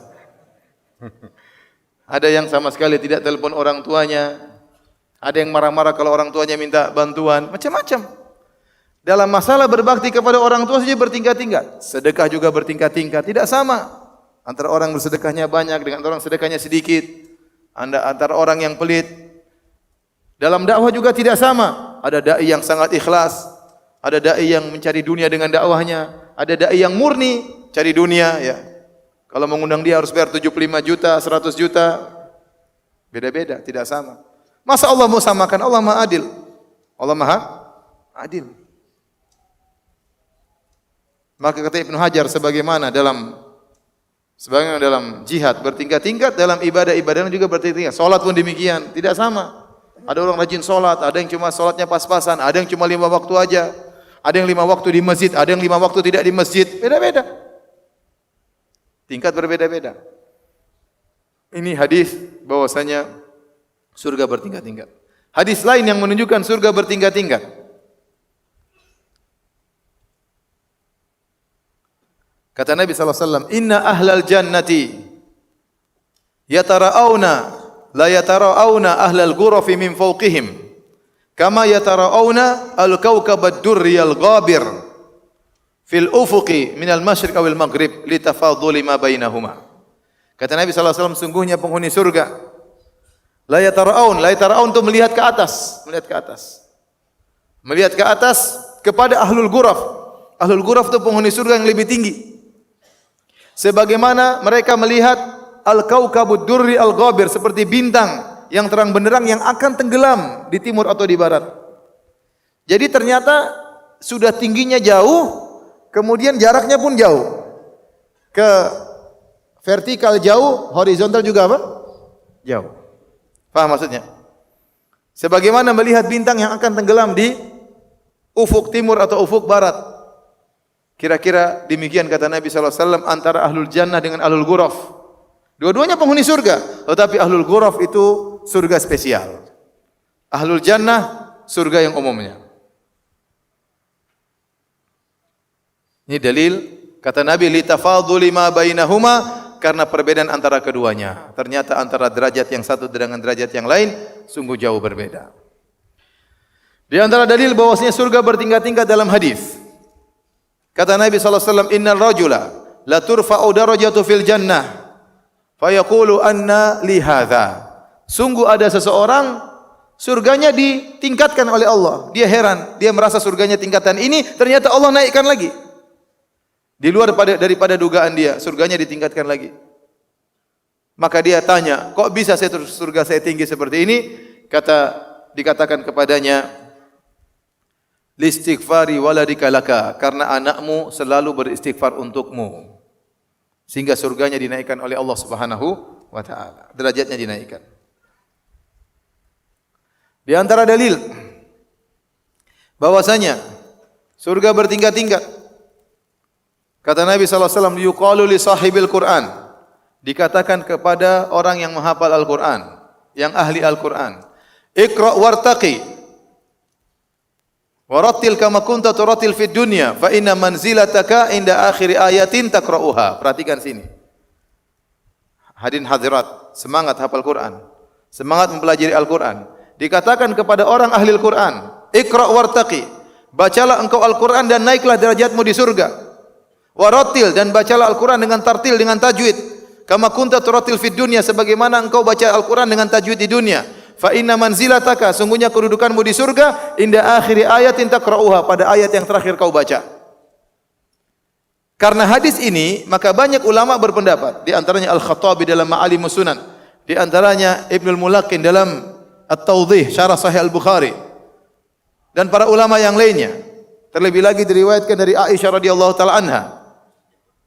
Ada yang sama sekali tidak telepon orang tuanya. Ada yang marah-marah kalau orang tuanya minta bantuan, macam-macam. Dalam masalah berbakti kepada orang tua saja bertingkat-tingkat. Sedekah juga bertingkat-tingkat, tidak sama. Antara orang bersedekahnya banyak dengan orang sedekahnya sedikit. Antara orang yang pelit. Dalam dakwah juga tidak sama. Ada dai yang sangat ikhlas, ada dai yang mencari dunia dengan dakwahnya, ada dai yang murni cari dunia, ya. Kalau mengundang dia harus bayar 75 juta, 100 juta. Beda-beda, tidak sama. Masa Allah mau samakan? Allah Maha Adil. Allah Maha Adil. Maka kata Ibnu Hajar sebagaimana dalam jihad bertingkat-tingkat, dalam ibadah-ibadah juga bertingkat-tingkat. Salat pun demikian, tidak sama. Ada orang rajin sholat, ada yang cuma sholatnya pas-pasan, ada yang cuma 5 waktu aja, ada yang 5 waktu di masjid, ada yang 5 waktu tidak di masjid, beda-beda. Tingkat berbeda-beda. Ini hadis bahwasanya surga bertingkat-tingkat. Hadis lain yang menunjukkan surga bertingkat-tingkat. Kata Nabi SAW, Inna ahlal jannati yatara'awna la yatara'awna ahlal ghurafi min fawqihim kama yatara'awna al-kawkabad durri al-ghabir fil ufuqi min al-masyriq awil maghrib litafadhuli ma bainahuma. Kata Nabi SAW, sungguhnya penghuni surga la yatara'aun itu melihat ke atas, melihat ke atas kepada ahlul ghuraf. Ahlul ghuraf itu penghuni surga yang lebih tinggi, sebagaimana mereka melihat al-kaukabud durri al-ghabir, seperti bintang yang terang benderang yang akan tenggelam di timur atau di barat. Jadi ternyata sudah tingginya jauh, kemudian jaraknya pun jauh. Ke vertikal jauh, horizontal juga apa? Jauh. Paham maksudnya? Sebagaimana melihat bintang yang akan tenggelam di ufuk timur atau ufuk barat. Kira-kira demikian kata Nabi SAW antara ahlul jannah dengan ahlul ghuraf. Dua-duanya penghuni surga, tetapi ahlul ghuraf itu surga spesial. Ahlul jannah surga yang umumnya. Ini dalil kata Nabi litafadhuli ma bainahuma, karena perbedaan antara keduanya. Ternyata antara derajat yang satu dengan derajat yang lain sungguh jauh berbeda. Di antara dalil bahwasanya surga bertingkat-tingkat dalam hadis. Kata Nabi sallallahu alaihi wasallam, "Innal rajula la turfa'u darajatu fil jannah fa yaqulu anna li hadza." Sungguh ada seseorang surganya ditingkatkan oleh Allah. Dia heran, dia merasa surganya tingkatan ini, ternyata Allah naikkan lagi. Di luar daripada dugaan dia, surganya ditingkatkan lagi. Maka dia tanya, kok bisa surga saya tinggi seperti ini? Dikatakan kepadanya, listighfari waladika laka, karena anakmu selalu beristighfar untukmu. Sehingga surganya dinaikkan oleh Allah Subhanahu wa taala. Derajatnya dinaikkan. Di antara dalil bahwasanya surga bertingkat-tingkat. Kata Nabi sallallahu alaihi wasallam, yuqalu li sahibil Qur'an. Dikatakan kepada orang yang menghafal Al-Qur'an, yang ahli Al-Qur'an, Iqra wartaqi. Warattil kama kunta turattil fid dunya, fa inna manzilataka inda akhir ayatin taqra'uha. Perhatikan sini. Hadirin hadirat, semangat hafal Quran, semangat mempelajari Al-Qur'an. Dikatakan kepada orang ahli Al-Qur'an, Iqra wartaqi. Bacalah engkau Al-Qur'an dan naiklah derajatmu di surga. Warattil, dan bacalah Al-Quran dengan tartil, dengan tajwid. Kama kunta turatil fid dunya, sebagaimana engkau baca Al-Quran dengan tajwid di dunia. Fa inna manzilataka, sungguhnya kedudukanmu di surga, inda akhiri ayatin taqra'uha, pada ayat yang terakhir kau baca. Karena hadis ini, maka banyak ulama berpendapat. Di antaranya Al-Khattabi dalam Ma'alimus Sunan. Di antaranya Ibnul Mulaqin dalam At-Tawdhih, Syarah Sahih Al-Bukhari. Dan para ulama yang lainnya. Terlebih lagi diriwayatkan dari Aisyah radhiyallahu taala anha.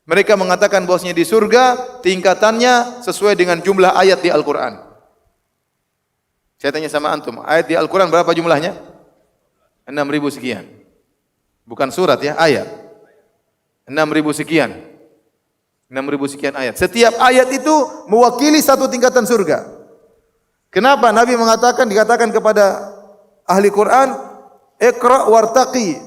Mereka mengatakan bahwasanya di surga tingkatannya sesuai dengan jumlah ayat di Al-Quran. Saya tanya sama antum, ayat di Al-Quran berapa jumlahnya? 6.000 sekian. Bukan surat ya, ayat. 6.000 sekian. 6.000 sekian ayat. Setiap ayat itu mewakili satu tingkatan surga. Kenapa Nabi dikatakan kepada ahli Quran, Iqra wartaqi,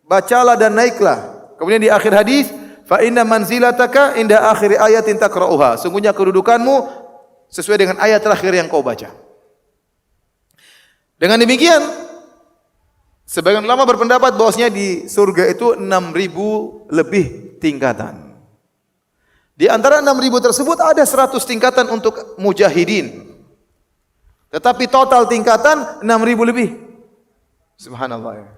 bacalah dan naiklah. Kemudian di akhir hadis, fa inna manzilataka inda akhir ayatin taqra'uha. Sungguhnya kedudukanmu sesuai dengan ayat terakhir yang kau baca. Dengan demikian, sebagian ulama berpendapat bahwasanya di surga itu 6.000 lebih tingkatan. Di antara 6.000 tersebut ada 100 tingkatan untuk mujahidin. Tetapi total tingkatan 6.000 lebih. Subhanallah ya.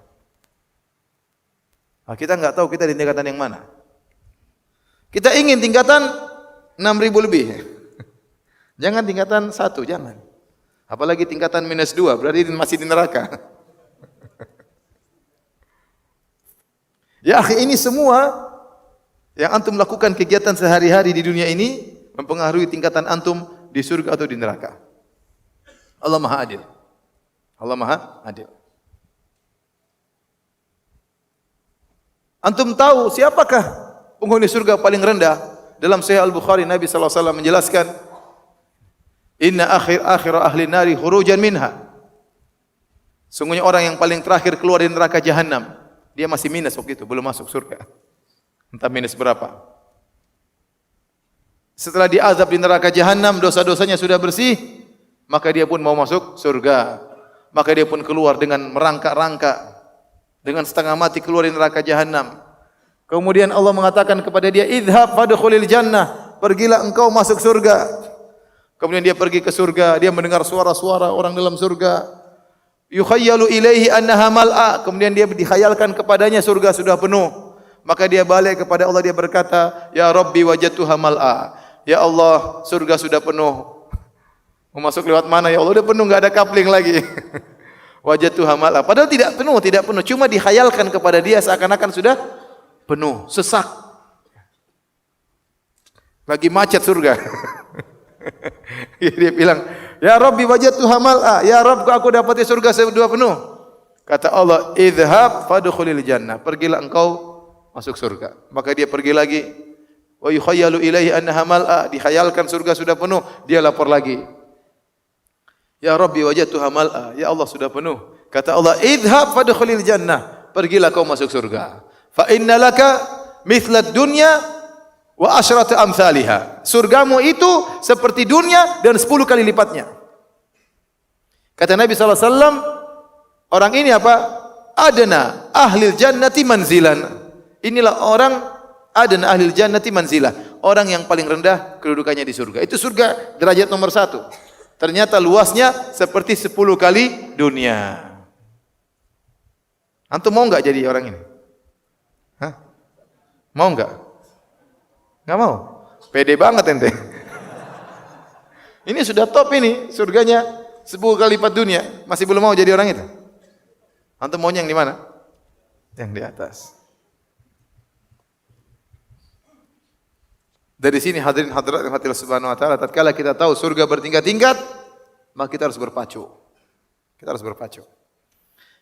Nah, kita enggak tahu kita di tingkatan yang mana. Kita ingin tingkatan 6.000 lebih. Jangan tingkatan 1, jangan. Apalagi tingkatan -2, berarti masih di neraka. Ya akhi, ini semua yang antum lakukan kegiatan sehari-hari di dunia ini mempengaruhi tingkatan antum di surga atau di neraka. Allah Maha Adil. Allah Maha Adil. Antum tahu siapakah penghuni surga paling rendah? Dalam Sahih Al-Bukhari Nabi sallallahu alaihi wasallam menjelaskan, "Inna akhir ahli nari khurujan minha." Sungguhnya orang yang paling terakhir keluar dari neraka jahanam, dia masih minus waktu itu, belum masuk surga. Entah minus berapa. Setelah diazab di neraka jahanam, dosa-dosanya sudah bersih, maka dia pun mau masuk surga. Maka dia pun keluar dengan merangkak-rangkak, dengan setengah mati keluar dari neraka jahanam. Kemudian Allah mengatakan kepada dia, "Idhhab fadkhulil jannah." Pergilah engkau masuk surga. Kemudian dia pergi ke surga, dia mendengar suara-suara orang dalam surga. Yukhayyalu ilaihi annaha mal'a. Kemudian dia dikhayalkan kepadanya surga sudah penuh. Maka dia balik kepada Allah, dia berkata, "Ya Rabbi wajadtuha mal'a." Ya Allah, surga sudah penuh. Mau masuk lewat mana ya Allah? Udah penuh, enggak ada kapling lagi. Wajadtuha mal'a. Padahal tidak penuh, tidak penuh. Cuma dikhayalkan kepada dia seakan-akan sudah penuh, sesak. Lagi macet surga. Dia bilang, "Ya Rabbi wajadtuha mal'a." Ya Rabb, aku dapati surga sudah penuh. Kata Allah, "Idhhab fadkhulil jannah." Pergilah engkau masuk surga. Maka dia pergi lagi. Wa yukhayyalu ilaihi annaha mal'a. Dikhayalkan surga sudah penuh, dia lapor lagi. Ya Rabbi wajadtuha mal'a. Ya Allah sudah penuh. Kata Allah, "Idhhab fadkhulil jannah." Pergilah kau masuk surga. Fa inna laka mithlad dunya wa asyratu amsalha. Surgamu itu seperti dunia dan 10 kali lipatnya. Kata Nabi sallallahu alaihi wasallam, orang ini apa? Adna ahlil jannati manzilan. Inilah orang adna ahlil jannati manzilah. Orang yang paling rendah kedudukannya di surga. Itu surga derajat nomor 1. Ternyata luasnya seperti 10 kali dunia. Antum mau enggak jadi orang ini? Hah? Mau enggak? Enggak mau? Pede banget ente. Ini sudah top ini, surganya 10 kali lipat dunia. Masih belum mau jadi orang itu? Antum maunya yang di mana? Yang di atas. Dari sini hadirin hadirat yang Allah Subhanahu wa taala, tatkala kita tahu surga bertingkat-tingkat, maka kita harus berpacu. Kita harus berpacu.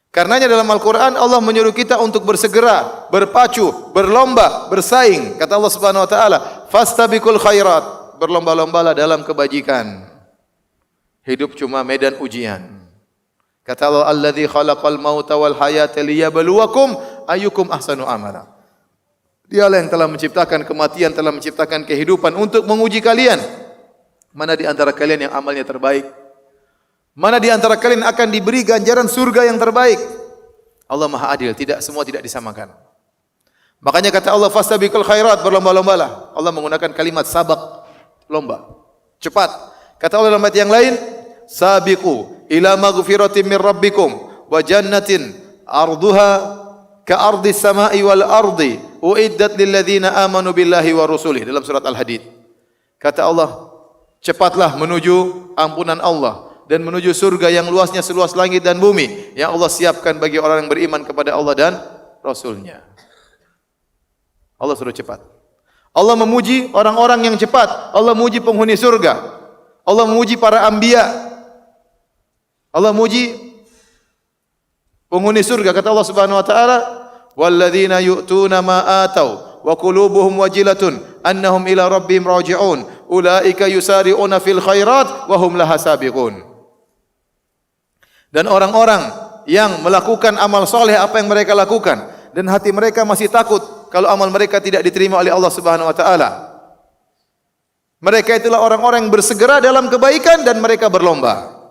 Karenanya dalam Al-Qur'an Allah menyuruh kita untuk bersegera, berpacu, berlomba, bersaing. Kata Allah Subhanahu wa taala, "Fastabiqul khairat." Berlomba-lombalah dalam kebajikan. Hidup cuma medan ujian. Kata Allah, "Alladzi khalaqal mauta wal hayata liyabluwakum ayyukum ahsanu amala." Dialah yang telah menciptakan kematian, telah menciptakan kehidupan untuk menguji kalian. Mana di antara kalian yang amalnya terbaik? Mana di antara kalian akan diberi ganjaran surga yang terbaik? Allah Maha Adil, semua tidak disamakan. Makanya kata Allah, "Fastabiqul khairat," berlomba-lombalah. Allah menggunakan kalimat sabaq, lomba, cepat. Kata Allah dalam ayat yang lain, "Sabiqu ila maghfiratin min rabbikum wa jannatin arduha ka'ardis sama'i wal ardi uiddat lil ladzina amanu billahi wa rusulihi." Dalam surat Al-Hadid. Kata Allah, cepatlah menuju ampunan Allah dan menuju surga yang luasnya seluas langit dan bumi yang Allah siapkan bagi orang yang beriman kepada Allah dan Rasulnya. Allah suruh cepat. Allah memuji orang-orang yang cepat. Allah memuji penghuni surga. Allah memuji para anbiya. Allah memuji penghuni surga. Kata Allah Subhanahu wa taala, "Walladzina yu'tuna ma atau wa qulubuhum wajilatun annahum ila rabbihim raji'un ulaika yusari'una fil khairat wa hum laha sabiqun." Dan orang-orang yang melakukan amal soleh apa yang mereka lakukan dan hati mereka masih takut kalau amal mereka tidak diterima oleh Allah Subhanahu wa taala. Mereka itulah orang-orang yang bersegera dalam kebaikan dan mereka berlomba.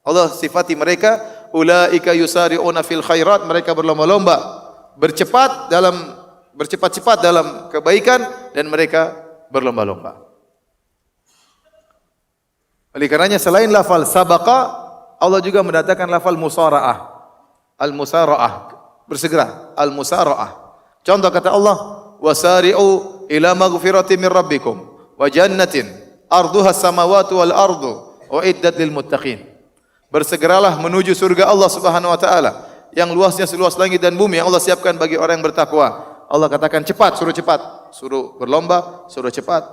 Allah sifati mereka, ulaika yusari'una fil khairat, mereka berlomba-lomba, bercepat-cepat dalam kebaikan dan mereka berlomba-lomba. Oleh karenanya selain lafal sabaqa, Allah juga mendatangkan lafal musara'ah. Al-musara'ah, bersegera, al-musara'ah. Contoh kata Allah, "Wasari'u ila maghfiratin min rabbikum wa jannatin arduha as-samawati wal ardu uiddat lil muttaqin." Bersegeralah menuju surga Allah Subhanahu wa taala yang luasnya seluas langit dan bumi yang Allah siapkan bagi orang yang bertakwa. Allah katakan cepat, suruh berlomba, suruh cepat.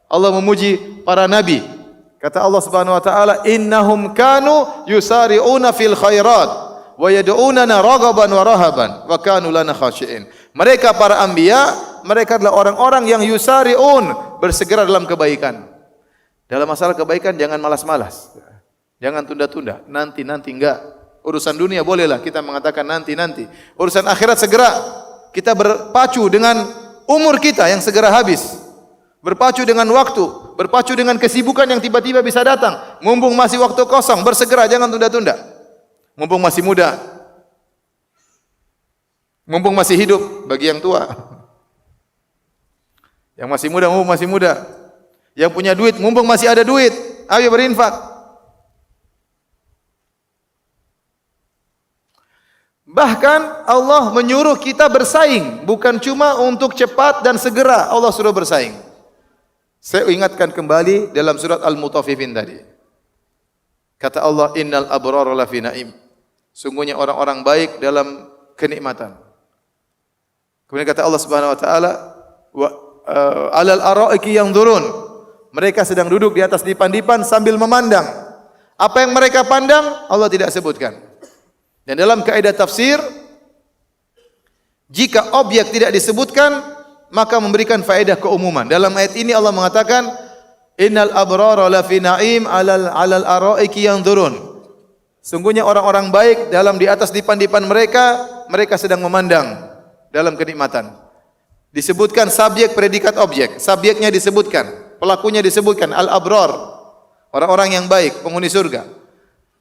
Allah memuji para nabi. Kata Allah Subhanahu wa taala, "Innahum kanu yusari'una fil khairat wa yad'unana raghaban wa rahaban wa kanu lana khashi'in." Mereka para anbiya, mereka adalah orang-orang yang yusari'un, bersegera dalam kebaikan. Dalam masalah kebaikan jangan malas-malas. Jangan tunda-tunda, nanti enggak. Urusan dunia bolehlah kita mengatakan nanti. Urusan akhirat segera. Kita berpacu dengan umur kita yang segera habis. Berpacu dengan waktu, berpacu dengan kesibukan yang tiba-tiba bisa datang. Mumpung masih waktu kosong, bersegera, jangan tunda-tunda. Mumpung masih muda. Mumpung masih hidup bagi yang tua. Yang masih muda, mumpung masih muda. Yang punya duit, mumpung masih ada duit, ayo berinfak. Bahkan Allah menyuruh kita bersaing, bukan cuma untuk cepat dan segera, Allah suruh bersaing. Saya ingatkan kembali dalam surat Al-Mutaffifin tadi. Kata Allah, "Innal abrara lafi na'im Sungguhnya orang-orang baik dalam kenikmatan. Kemudian kata Allah Subhanahu wa taala, wa alal araiki yanzurun. Mereka sedang duduk di atas dipan-dipan sambil memandang. Apa yang mereka pandang Allah tidak sebutkan. Dan dalam kaidah tafsir, jika objek tidak disebutkan maka memberikan faedah keumuman. Dalam ayat ini Allah mengatakan, innal abrara lafi na'im alal araiki yanzurun. Sungguhnya orang-orang baik dalam di atas dipan-dipan mereka sedang memandang dalam kenikmatan. Disebutkan subjek, predikat, objek. Subjeknya disebutkan, pelakunya disebutkan, al-abrar, orang-orang yang baik, penghuni surga.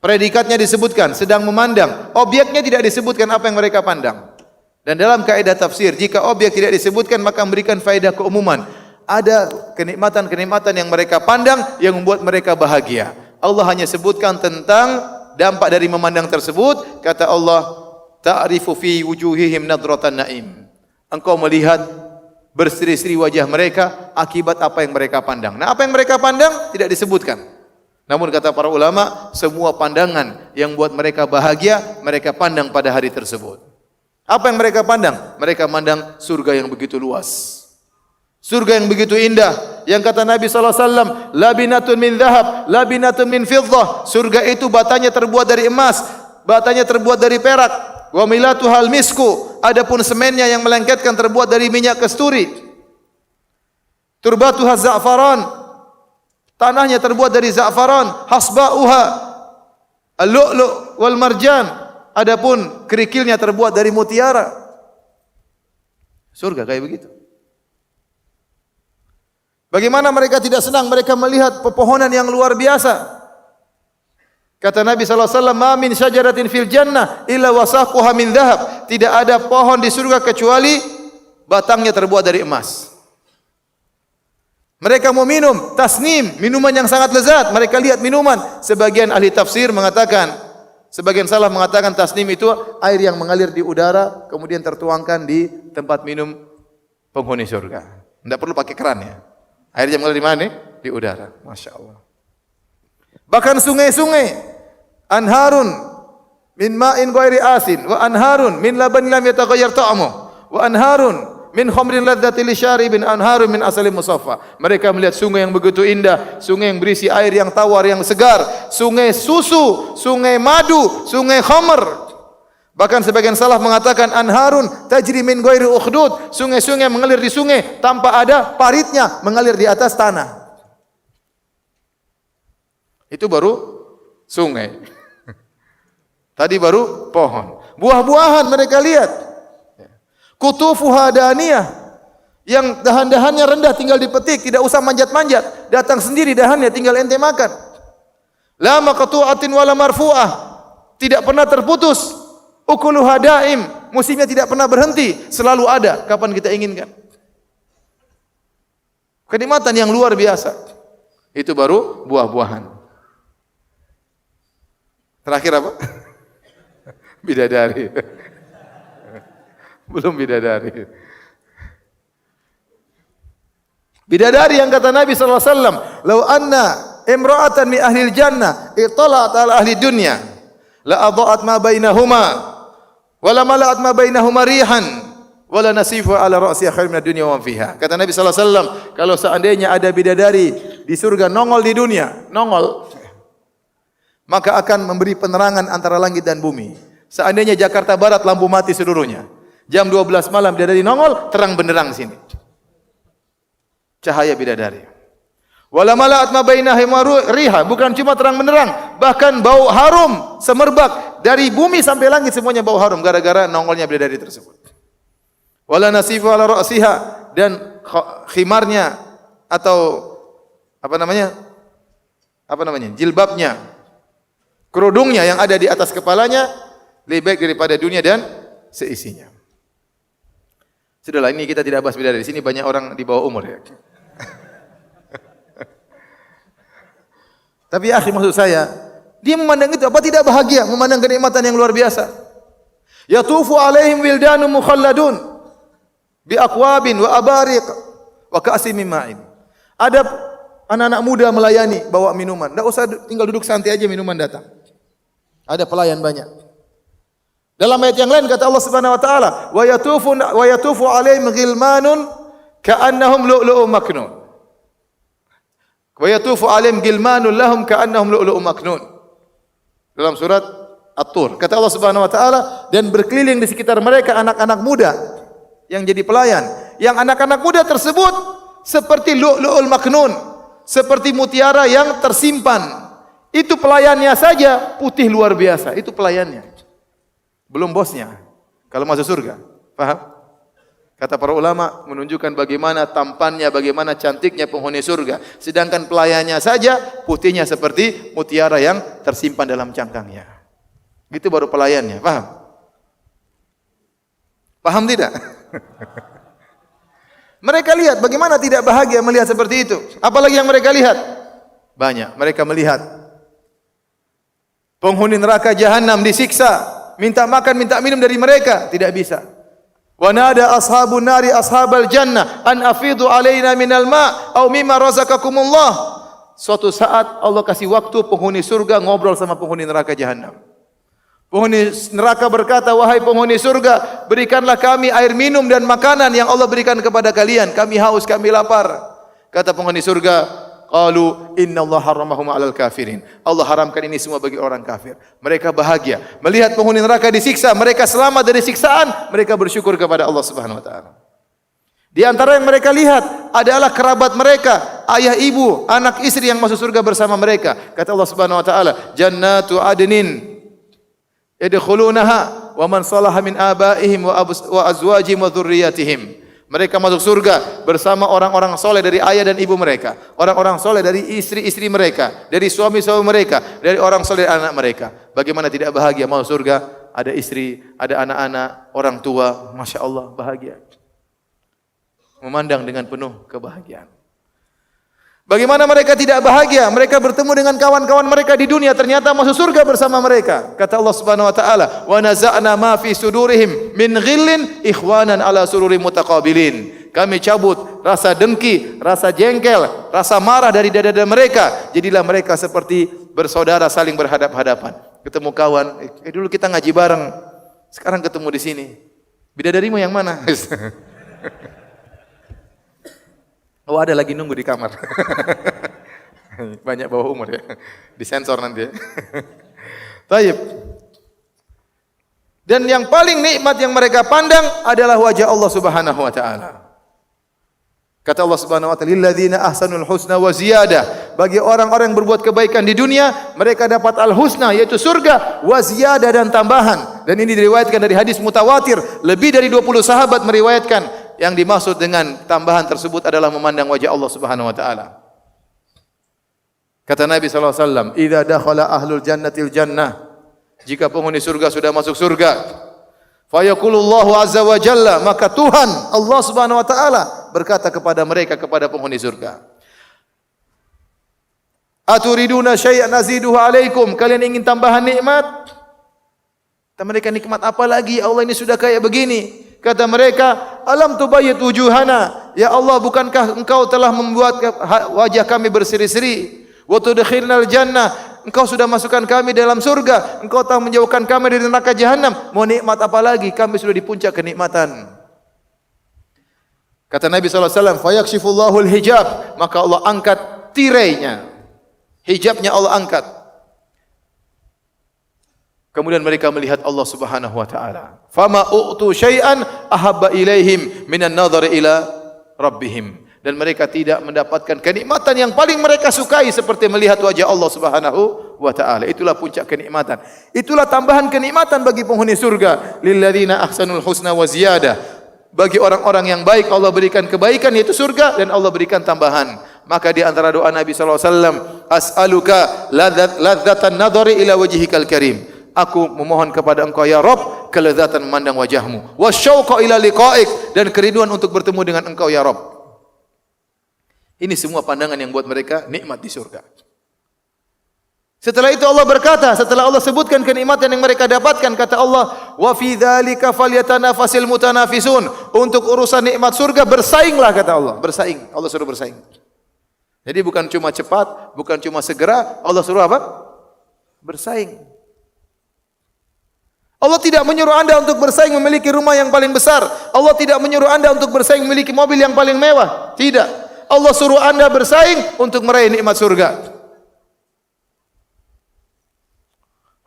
Predikatnya disebutkan, sedang memandang. Objeknya tidak disebutkan apa yang mereka pandang. Dan dalam kaidah tafsir, jika objek tidak disebutkan maka memberikan faedah keumuman. Ada kenikmatan-kenikmatan yang mereka pandang yang membuat mereka bahagia. Allah hanya sebutkan tentang dampak dari memandang tersebut. Kata Allah, ta'rifu fi wujuhihim nadratan na'im. Engkau melihat berseri-seri wajah mereka akibat apa yang mereka pandang. Nah, apa yang mereka pandang tidak disebutkan. Namun kata para ulama, semua pandangan yang buat mereka bahagia, mereka pandang pada hari tersebut. Apa yang mereka pandang? Mereka pandang surga yang begitu luas. Surga yang begitu indah. Yang kata Nabi SAW, labinatun min dhahab, labinatun min fiddah. Surga itu batanya terbuat dari emas, batanya terbuat dari perak. Wa milatuhal misku. Adapun semennya yang melengketkan terbuat dari minyak kasturi. Turbatuha za'faran. Tanahnya terbuat dari za'faran. Hasba'uha al-lu'lu' wal marjan. Adapun kerikilnya terbuat dari mutiara. Surga kayak begitu. Bagaimana mereka tidak senang mereka melihat pepohonan yang luar biasa. Kata Nabi SAW, ma min syajaratin fil jannah illa wasaquha min dhahab. Tidak ada pohon di surga kecuali batangnya terbuat dari emas. Mereka mau minum tasnim, minuman yang sangat lezat. Mereka lihat minuman. Sebagian ahli tafsir mengatakan, sebagian salah mengatakan tasnim itu air yang mengalir di udara kemudian tertuangkan di tempat minum penghuni surga. Tidak perlu pakai keran ya. Air yang mengalir di mana? Di udara. Masya Allah. Bahkan sungai-sungai, anharun min ma'in ghairi asin, wa anharun min laban lam yataghayyar ta'amuh, wa anharun min khamrin ladzati lisyaribin, anharun min asalin musaffa. Mereka melihat sungai yang begitu indah, sungai yang berisi air yang tawar, yang segar, sungai susu, sungai madu, sungai khamr. Bahkan sebagian salaf mengatakan anharun tajri min ghairi ukhdud, sungai-sungai mengalir di sungai tanpa ada paritnya, mengalir di atas tanah. Itu baru sungai. Tadi baru pohon. Buah-buahan mereka lihat. Kutufuha daniyah, yang dahan-dahannya rendah tinggal dipetik, tidak usah manjat-manjat, datang sendiri dahannya tinggal ente makan. La maqtu'atin wala marfu'ah, tidak pernah terputus. Ukuluha daim, musimnya tidak pernah berhenti, selalu ada kapan kita inginkan. Kenikmatan yang luar biasa. Itu baru buah-buahan. Terakhir apa? Bidadari. Belum bidadari. Bidadari yang kata Nabi sallallahu alaihi wasallam, "Lau anna imra'atan min ahli jannah ittala'at ala ahli dunya, la adha'at ma bainahuma." Wala mala'at ma bainahuma rihan wala nasifu ala ra'si khair min ad-dunya wa fiha. Kata Nabi sallallahu alaihi wasallam, kalau seandainya ada bidadari di surga nongol di dunia, nongol, maka akan memberi penerangan antara langit dan bumi. Seandainya Jakarta Barat lampu mati seluruhnya, jam 12 malam bidadari nongol, terang benderang sini. Cahaya bidadari. Wala mala'at ma bainahuma riha, bukan cuma terang benderang, bahkan bau harum semerbak dari bumi sampai langit semuanya bau harum gara-gara nongolnya bidadari tersebut. Wala nasifu ala ra'siha, dan khimarnya atau apa namanya? Jilbabnya, kerudungnya yang ada di atas kepalanya lebih baik daripada dunia dan seisinya. Sudahlah, ini kita tidak bahas bidadari. Di sini banyak orang di bawah umur ya. Tapi akhi, maksud saya, dia memandang itu apa tidak bahagia, memandang kenikmatan yang luar biasa. Yatufu alaihim wildanun mukhalladun bi aqwabin wa abariq wa ka'sin min ma'in. Ada anak-anak muda melayani, bawa minuman. Enggak usah tinggal duduk santai aja, minuman datang. Ada pelayan banyak. Dalam ayat yang lain kata Allah Subhanahu wa taala, wa yatufu 'alaihim ghilmanun ka'annahum lu'lu'un maknun. Wa yatufu 'alaihim ghilmanun lahum ka'annahum lu'lu'un maknun. Dalam surat At-Tur. Kata Allah Subhanahu wa taala, dan berkeliling di sekitar mereka anak-anak muda yang jadi pelayan. Yang anak-anak muda tersebut seperti lu'lu'ul maknun, seperti mutiara yang tersimpan. Itu pelayannya saja putih luar biasa. Itu pelayannya. Belum bosnya. Kalau masuk surga. Paham? Kata para ulama menunjukkan bagaimana tampannya, bagaimana cantiknya penghuni surga. Sedangkan pelayannya saja putihnya seperti mutiara yang tersimpan dalam cangkangnya. Itu baru pelayannya. Paham? Paham tidak? Mereka lihat bagaimana tidak bahagia melihat seperti itu. Apalagi yang mereka lihat? Banyak. Mereka melihat penghuni neraka jahanam disiksa. Minta makan, minta minum dari mereka, tidak bisa. Wa nada ashabun nari ashabal jannah an afidu alaina minal ma' aw mimma razaqakumullah. Suatu saat Allah kasih waktu penghuni surga ngobrol sama penghuni neraka jahanam. Penghuni neraka berkata, wahai penghuni surga, berikanlah kami air minum dan makanan yang Allah berikan kepada kalian. Kami haus, kami lapar. Kata penghuni surga, qalu innallaha harramahum 'alal kafirin. Allah haramkan ini semua bagi orang kafir. Mereka bahagia melihat penghuni neraka disiksa, mereka selamat dari siksaan, mereka bersyukur kepada Allah Subhanahu wa taala. Di antara yang mereka lihat adalah kerabat mereka, ayah ibu, anak istri yang masuk surga bersama mereka. Kata Allah Subhanahu wa taala, jannatu adnin yadkhulunaha wa man salaha min abaihim wa azwajihim wa dzurriyyatihim. Mereka masuk surga bersama orang-orang soleh dari ayah dan ibu mereka, orang-orang soleh dari istri-istri mereka, dari suami-suami mereka, dari orang soleh dari anak mereka. Bagaimana tidak bahagia masuk surga? Ada istri, ada anak-anak, orang tua, masya Allah bahagia. Memandang dengan penuh kebahagiaan. Bagaimana mereka tidak bahagia? Mereka bertemu dengan kawan-kawan mereka di dunia, ternyata masuk surga bersama mereka. Kata Allah Subhanahu wa taala, "Wa naza'na ma fi sudurihim min ghillin ikhwanan ala sururin mutaqabilin." Kami cabut rasa dengki, rasa jengkel, rasa marah dari dada-dada mereka. Jadilah mereka seperti bersaudara saling berhadap-hadapan. Ketemu kawan, dulu kita ngaji bareng. Sekarang ketemu di sini. Bidadarimu yang mana? Oh, ada lagi nunggu di kamar. Banyak bawah umur ya. Disensor nanti ya. Taib. Dan yang paling nikmat yang mereka pandang adalah wajah Allah Subhanahu wa taala. Kata Allah Subhanahu wa taala, "Lilladzina ahsanul husna wa ziyadah." Bagi orang-orang yang berbuat kebaikan di dunia, mereka dapat al-husna yaitu surga, wa ziyadah dan tambahan. Dan ini diriwayatkan dari hadis mutawatir, lebih dari 20 sahabat meriwayatkan yang dimaksud dengan tambahan tersebut adalah memandang wajah Allah Subhanahu wa taala. Kata Nabi sallallahu alaihi wasallam, "Idza dakhala ahlul jannatil jannah." Jika penghuni surga sudah masuk surga, fa yaqulullahu azza wa jalla, maka Tuhan Allah Subhanahu wa taala berkata kepada mereka, kepada penghuni surga, "Aturiduna syai'an aziduhu alaikum?" Kalian ingin tambahan nikmat? Kata mereka, nikmat apa lagi? Allah ini sudah kayak begini. Kata mereka, alam tubayyit wujuhana, ya Allah, bukankah engkau telah membuat wajah kami berseri-seri? Wa tudkhilnal jannah, engkau sudah masukkan kami dalam surga, engkau telah menjauhkan kami dari neraka jahanam. Mau nikmat apa lagi? Kami sudah di puncak kenikmatan. Kata Nabi sallallahu alaihi wasallam, fayakshifullahu al-hijab, maka Allah angkat tirainya. Hijabnya Allah angkat. Kemudian mereka melihat Allah Subhanahu wa taala. Fama u'tu syai'an ahabba ilaihim minan nadhari ila rabbihim. Dan mereka tidak mendapatkan kenikmatan yang paling mereka sukai seperti melihat wajah Allah Subhanahu wa taala. Itulah puncak kenikmatan. Itulah tambahan kenikmatan bagi penghuni surga. Lilladzina ahsanul husna wa ziyadah. Bagi orang-orang yang baik Allah berikan kebaikan yaitu surga, dan Allah berikan tambahan. Maka di antara doa Nabi sallallahu alaihi wasallam, as'aluka ladzatan nadhari ila wajhikal karim. Aku memohon kepada engkau ya Rabb kelezatan memandang wajahmu, wasyauqa ila liqa'ik, dan kerinduan untuk bertemu dengan engkau ya Rabb. Ini semua pandangan yang buat mereka nikmat di surga. Setelah itu Allah berkata, setelah Allah sebutkan kenikmatan yang mereka dapatkan, kata Allah, wa fi dzalika falyatanafasil mutanafisun. Untuk urusan nikmat surga bersainglah, kata Allah. Bersaing, Allah suruh bersaing. Jadi bukan cuma cepat, bukan cuma segera, Allah suruh apa? Bersaing. Allah tidak menyuruh Anda untuk bersaing memiliki rumah yang paling besar. Allah tidak menyuruh Anda untuk bersaing memiliki mobil yang paling mewah. Tidak. Allah suruh Anda bersaing untuk meraih nikmat surga.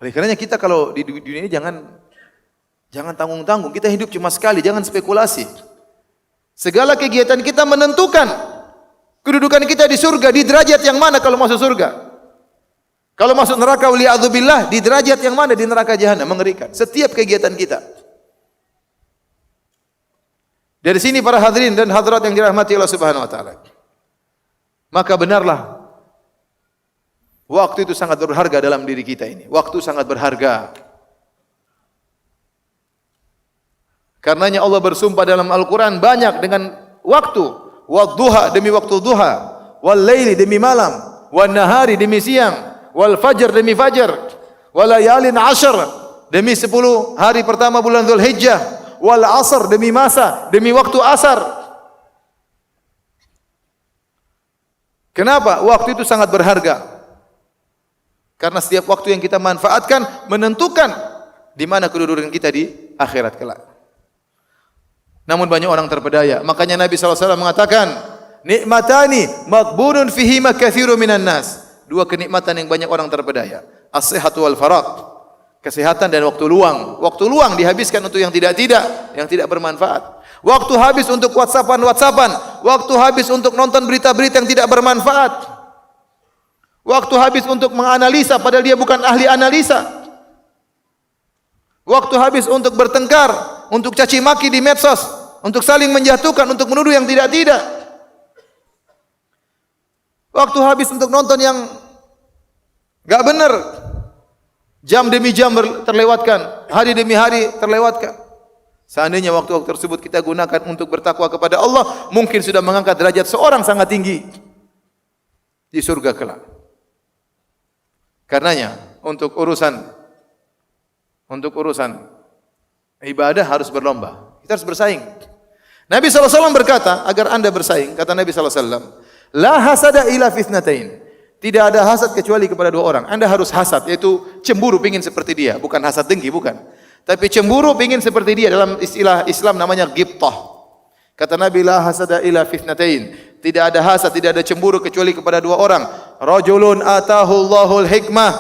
Oleh karenanya kita kalau di dunia ini jangan tanggung-tanggung. Kita hidup cuma sekali, jangan spekulasi. Segala kegiatan kita menentukan kedudukan kita di surga, di derajat yang mana kalau masuk surga. Kalau masuk neraka waliyadzubillah, di derajat yang mana? Di neraka jahanam, mengerikan. Setiap kegiatan kita. Dari sini para hadirin dan hadirat yang dirahmati Allah Subhanahu wa taala. Maka benarlah waktu itu sangat berharga dalam diri kita ini. Waktu sangat berharga. Karenanya Allah bersumpah dalam Al-Qur'an banyak dengan waktu. Wadduha demi waktu duha, wal laili demi malam, wan nahari demi siang. Wal fajr demi fajar, wal layalin 'ashr demi 10 hari pertama bulan Dzulhijjah, wal 'asr demi masa, demi waktu asar. Kenapa? Waktu itu sangat berharga. Karena setiap waktu yang kita manfaatkan menentukan di mana kedudukan kita di akhirat kelak. Namun banyak orang terpedaya. Makanya Nabi SAW mengatakan, nikmatani maghbunun fihima katsirun minan nas. Dua kenikmatan yang banyak orang terpedaya. As-sihhatu wal faragh. Kesehatan dan waktu luang. Waktu luang dihabiskan untuk yang tidak bermanfaat. Waktu habis untuk WhatsAppan. Waktu habis untuk nonton berita-berita yang tidak bermanfaat. Waktu habis untuk menganalisa padahal dia bukan ahli analisa. Waktu habis untuk bertengkar, untuk caci maki di medsos, untuk saling menjatuhkan, untuk menuduh yang tidak-tidak. Waktu habis untuk nonton yang gak benar. Jam demi jam terlewatkan. Hari demi hari terlewatkan. Seandainya waktu tersebut kita gunakan untuk bertakwa kepada Allah, mungkin sudah mengangkat derajat seorang sangat tinggi di surga kelak. Karenanya, untuk urusan ibadah harus berlomba. Kita harus bersaing. Nabi SAW berkata, agar anda bersaing, kata Nabi SAW, la hasada ila fitnatain. Tidak ada hasad kecuali kepada dua orang. Anda harus hasad, yaitu cemburu pingin seperti dia, bukan hasad dengki, bukan. Tapi cemburu pingin seperti dia, dalam istilah Islam namanya ghibtah. Kata Nabi, la hasada ila fitnatain. Tidak ada hasad, tidak ada cemburu kecuali kepada dua orang. Rajulun atahu Allahul hikmah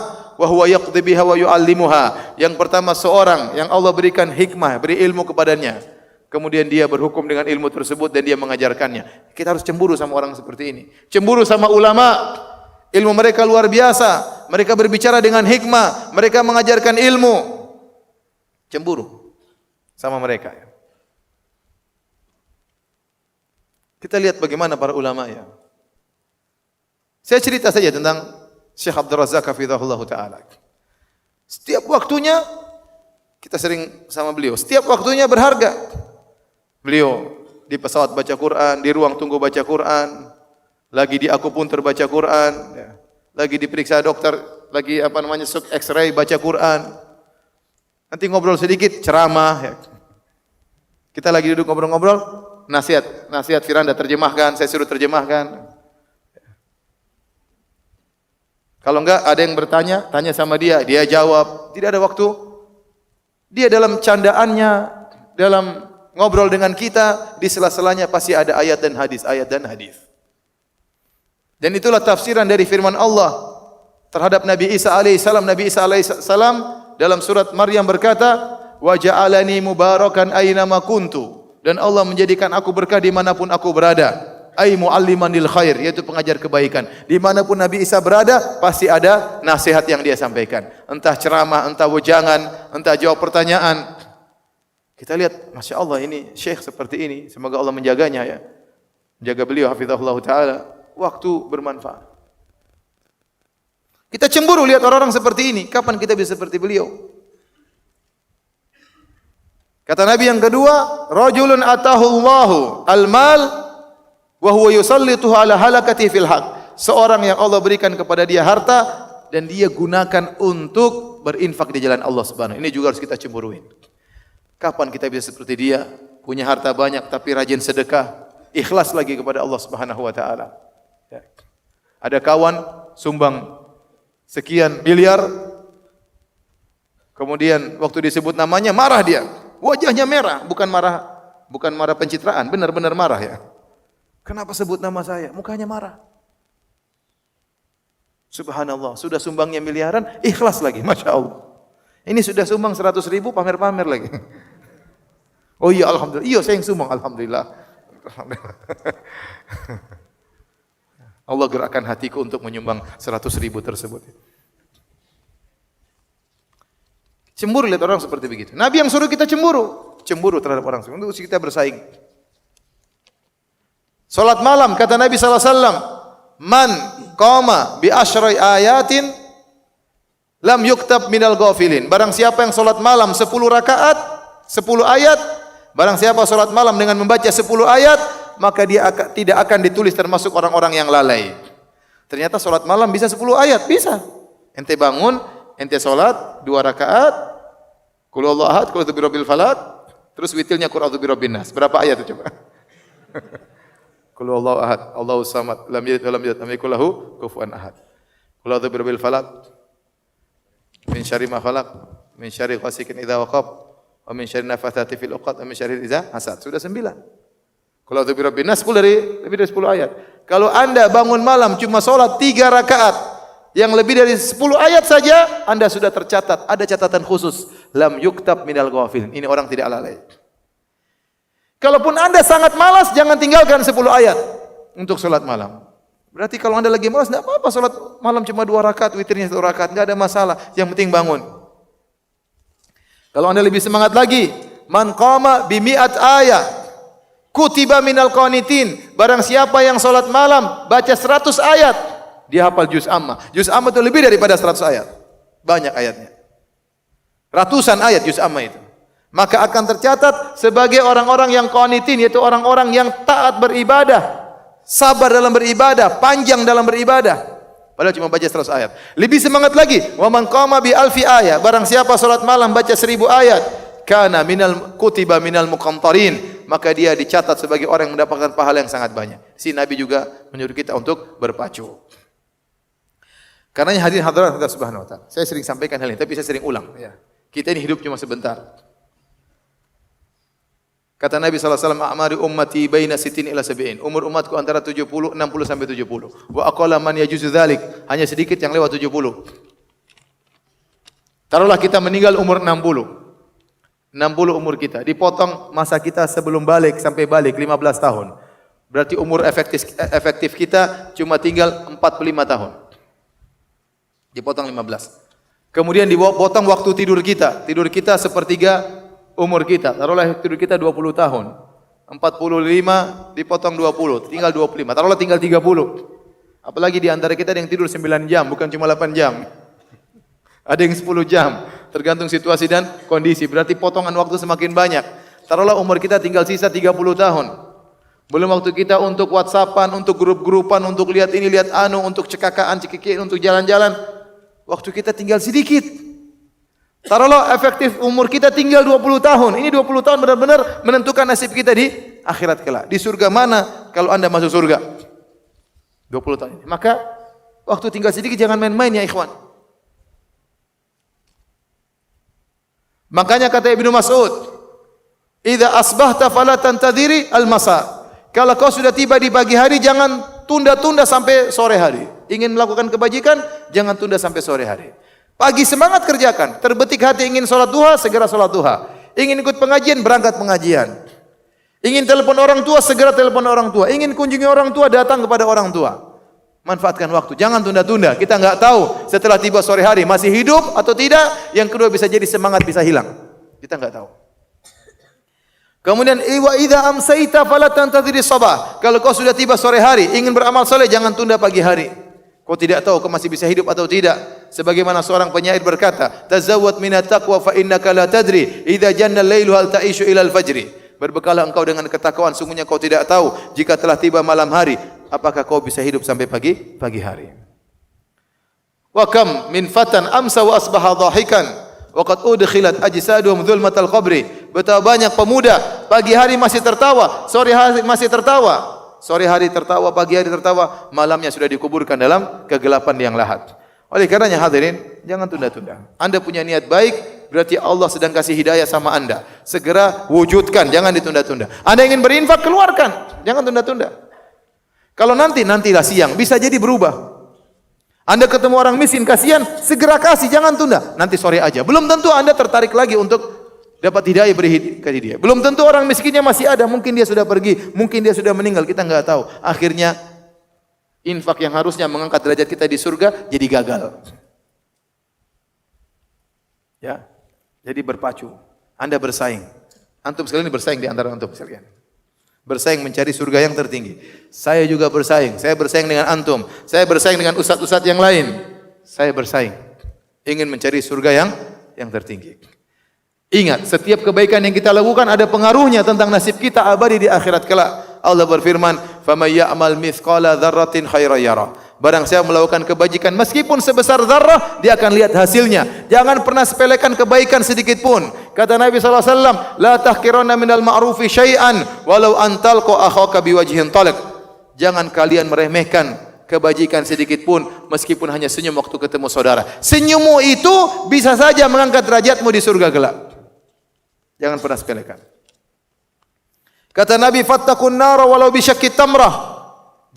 wa huwa yaqdi biha wa yu'allimuha. Yang pertama seorang yang Allah berikan hikmah, beri ilmu kepadanya. Kemudian dia berhukum dengan ilmu tersebut dan dia mengajarkannya. Kita harus cemburu sama orang seperti ini. Cemburu sama ulama. Ilmu mereka luar biasa. Mereka berbicara dengan hikmah. Mereka mengajarkan ilmu. Cemburu sama mereka. Kita lihat bagaimana para ulama ya. Saya cerita saja tentang Syekh Abdul Razak hafizahullah ta'ala. Setiap waktunya kita sering sama beliau. Setiap waktunya berharga. Beliau di pesawat baca Quran, di ruang tunggu baca Quran, lagi di akupuntur baca Quran, lagi diperiksa dokter, lagi X-ray baca Quran. Nanti ngobrol sedikit ceramah. Kita lagi duduk ngobrol-ngobrol, nasihat Firanda terjemahkan, saya suruh terjemahkan. Kalau enggak ada yang bertanya, tanya sama dia, dia jawab. Tidak ada waktu. Dia dalam candaannya, dalam ngobrol dengan kita, di sela-selanya pasti ada ayat dan hadis. Dan itulah tafsiran dari firman Allah terhadap Nabi Isa alaihissalam. Nabi Isa alaihissalam dalam surat Maryam berkata, wa ja'alani mubarakan aynama kuntu. Dan Allah menjadikan aku berkah dimanapun aku berada. Ay mu'alliman lil khair, yaitu pengajar kebaikan. Dimanapun Nabi Isa berada, pasti ada nasihat yang dia sampaikan. Entah ceramah, entah wejangan, entah jawab pertanyaan. Kita lihat, Masya Allah ini syekh seperti ini. Semoga Allah menjaganya ya. Menjaga beliau, hafizahullah ta'ala. Waktu bermanfaat. Kita cemburu lihat orang-orang seperti ini. Kapan kita bisa seperti beliau? Kata Nabi yang kedua, rajulun atahullahu al-mal wa huwa yusallituhu ala halakati fil haq. Seorang yang Allah berikan kepada dia harta dan dia gunakan untuk berinfak di jalan Allah Subhanahu. Ini juga harus kita cemburuin. Kapan kita bisa seperti dia? Punya harta banyak tapi rajin sedekah, ikhlas lagi kepada Allah Subhanahu wa taala. Ya. Ada kawan sumbang sekian miliar, Kemudian waktu disebut namanya marah dia. Wajahnya merah, bukan marah pencitraan, benar-benar marah ya. Kenapa sebut nama saya? Mukanya marah. Subhanallah, sudah sumbangnya miliaran, ikhlas lagi, Masya Allah. Ini sudah sumbang 100 ribu, pamer-pamer lagi. Oh iya, alhamdulillah. Iya, saya yang sumbang, alhamdulillah. Allah gerakkan hatiku untuk menyumbang 100 ribu tersebut. Cemburu lihat orang seperti begitu. Nabi yang suruh kita cemburu terhadap orang untuk kita bersaing. Salat malam kata Nabi sallallahu alaihi wasallam, "Man qama bi asyri ayatin lam yuktab minal ghafilin." Barang siapa yang salat malam 10 rakaat, 10 ayat, barang siapa salat malam dengan membaca 10 ayat, maka dia tidak akan ditulis termasuk orang-orang yang lalai. Ternyata salat malam bisa 10 ayat, bisa. Ente bangun, ente salat 2 rakaat, qul huwallahu ahad, qul a'udzu birabbil falaq, terus witirnya qul a'udzu birabbin nas. Berapa ayat itu coba? Qul huwallahu ahad, Allahus samad, lam yalid wa lam yulad, lam yakul lahu kufuwan ahad. Qul a'udzu birabbil falaq, min syarri ma khalaq, min syarri ghasikin idza waqab, wa min syarri nafathati fil 'uqad, wa min syarri idza hasad. Sudah 9. Qul a'udzu birabbin nas lebih dari 10 ayat. Kalau Anda bangun malam cuma salat 3 rakaat yang lebih dari 10 ayat saja, Anda sudah tercatat, ada catatan khusus, lam yuktab minal ghafilin. Ini orang tidak lalai. Kalaupun Anda sangat malas, jangan tinggalkan 10 ayat untuk salat malam. Berarti kalau Anda lagi malas, enggak apa-apa salat malam cuma 2 rakaat, witirnya 1 rakaat, enggak ada masalah. Yang penting bangun. Kalau Anda lebih semangat lagi, man qama bi mi'at ayat kutiba minal qanitin. Barang siapa yang salat malam baca 100 ayat, dia hafal juz amma. Juz amma itu lebih daripada 100 ayat. Banyak ayatnya. Ratusan ayat juz amma itu. Maka akan tercatat sebagai orang-orang yang qanitin, yaitu orang-orang yang taat beribadah, sabar dalam beribadah, panjang dalam beribadah. Padahal cuma baca 100 ayat. Lebih semangat lagi, wa man qama bi alfi ayat. Barang siapa salat malam baca 1000 ayat, kana minal kutiba minal muqantarin, maka dia dicatat sebagai orang yang mendapatkan pahala yang sangat banyak. Si Nabi juga menyuruh kita untuk berpacu. Karenanya hadirin hadirat Allah Subhanahu wa taala. Saya sering sampaikan hal ini, tapi saya sering ulang ya. Kita ini hidup cuma sebentar. Kata Nabi sallallahu alaihi wasallam, "A'mari ummati baina 60 ila 70." Umur umatku antara 60 sampai 70. Wa aqalla man yajuzu dzalik, hanya sedikit yang lewat 70. Taruhlah kita meninggal umur 60. 60 umur kita, dipotong masa kita sebelum balik sampai balik 15 tahun. Berarti umur efektif kita cuma tinggal 45 tahun. Dipotong 15. Kemudian dipotong waktu tidur kita. Tidur kita sepertiga umur kita. Taruhlah tidur kita 20 tahun. 45 dipotong 20, tinggal 25. Taruhlah tinggal 30. Apalagi di antara kita ada yang tidur 9 jam, bukan cuma 8 jam. Ada yang 10 jam, tergantung situasi dan kondisi. Berarti potongan waktu semakin banyak. Taruhlah umur kita tinggal sisa 30 tahun. Belum waktu kita untuk WhatsAppan, untuk grup-grupan, untuk lihat ini, lihat anu, untuk cekakaan, cekikian, untuk jalan-jalan. Waktu kita tinggal sedikit. Taruhlah efektif umur kita tinggal 20 tahun. Ini 20 tahun benar-benar menentukan nasib kita di akhirat kelak. Di surga mana kalau Anda masuk surga? 20 tahun ini. Maka waktu tinggal sedikit jangan main-main ya ikhwan. Makanya kata Ibnu Mas'ud, "Idza asbahta fala tantadhiri al-masa." Kalau kau sudah tiba di pagi hari, jangan tunda-tunda sampai sore hari. Ingin melakukan kebajikan, jangan tunda sampai sore hari. Pagi semangat kerjakan. Terbetik hati ingin sholat duha, segera sholat duha. Ingin ikut pengajian, berangkat pengajian. Ingin telepon orang tua, segera telepon orang tua. Ingin kunjungi orang tua, datang kepada orang tua. Manfaatkan waktu, jangan tunda-tunda. Kita enggak tahu setelah tiba sore hari masih hidup atau tidak. Yang kedua bisa jadi semangat bisa hilang. Kita enggak tahu. Kemudian wa idza amsayta fala tantadhiri sabah. Kalau kau sudah tiba sore hari, ingin beramal saleh, jangan tunda pagi hari. Kau tidak tahu kau masih bisa hidup atau tidak. Sebagaimana seorang penyair berkata, "Tazawwad minat taqwa fa innaka la tadri idza janna al-lailu hal ta'ishu ila al-fajri." Berbekalah engkau dengan ketakwaan, sungguhnya kau tidak tahu jika telah tiba malam hari, apakah kau bisa hidup sampai pagi hari. Wa kam min fatan amsa wa asbaha dhahikan wa qad udkhilat ajsaduhum dhulmatal qabri. Betapa banyak pemuda pagi hari masih tertawa, sore hari masih tertawa. Sore hari tertawa, pagi hari tertawa, malamnya sudah dikuburkan dalam kegelapan yang lahat. Oleh karenanya hadirin, jangan tunda-tunda. Anda punya niat baik, berarti Allah sedang kasih hidayah sama Anda. Segera wujudkan, jangan ditunda-tunda. Anda ingin berinfak, keluarkan, jangan tunda-tunda. Kalau nantilah siang, bisa jadi berubah. Anda ketemu orang miskin, kasihan, segera kasih, jangan tunda. Nanti sore aja. Belum tentu Anda tertarik lagi untuk dapat hidayah, beri kasih dia. Belum tentu orang miskinnya masih ada, mungkin dia sudah pergi, mungkin dia sudah meninggal, kita enggak tahu. Akhirnya infak yang harusnya mengangkat derajat kita di surga jadi gagal. Ya, jadi berpacu. Anda bersaing. Antum sekalian bersaing di antara antum sekalian. Bersaing mencari surga yang tertinggi. Saya juga bersaing. Saya bersaing dengan antum. Saya bersaing dengan ustaz-ustaz yang lain. Saya bersaing. Ingin mencari surga yang tertinggi. Ingat, setiap kebaikan yang kita lakukan ada pengaruhnya tentang nasib kita abadi di akhirat kelak. Allah berfirman, "Faman ya'mal mithqala dzarratin khairan yara." Barang siapa melakukan kebajikan meskipun sebesar zarrah, dia akan lihat hasilnya. Jangan pernah sepelekan kebaikan sedikit pun. Kata Nabi sallallahu alaihi wasallam, "La tahqiranna minal ma'rufi syai'an walau an talqa akhaka biwajhin talaq." Jangan kalian meremehkan kebajikan sedikit pun meskipun hanya senyum waktu ketemu saudara. Senyummu itu bisa saja mengangkat derajatmu di surga kelak. Jangan pernah sepelekan. Kata Nabi, "Fattaqun nar walau bisyaqqi tamrah."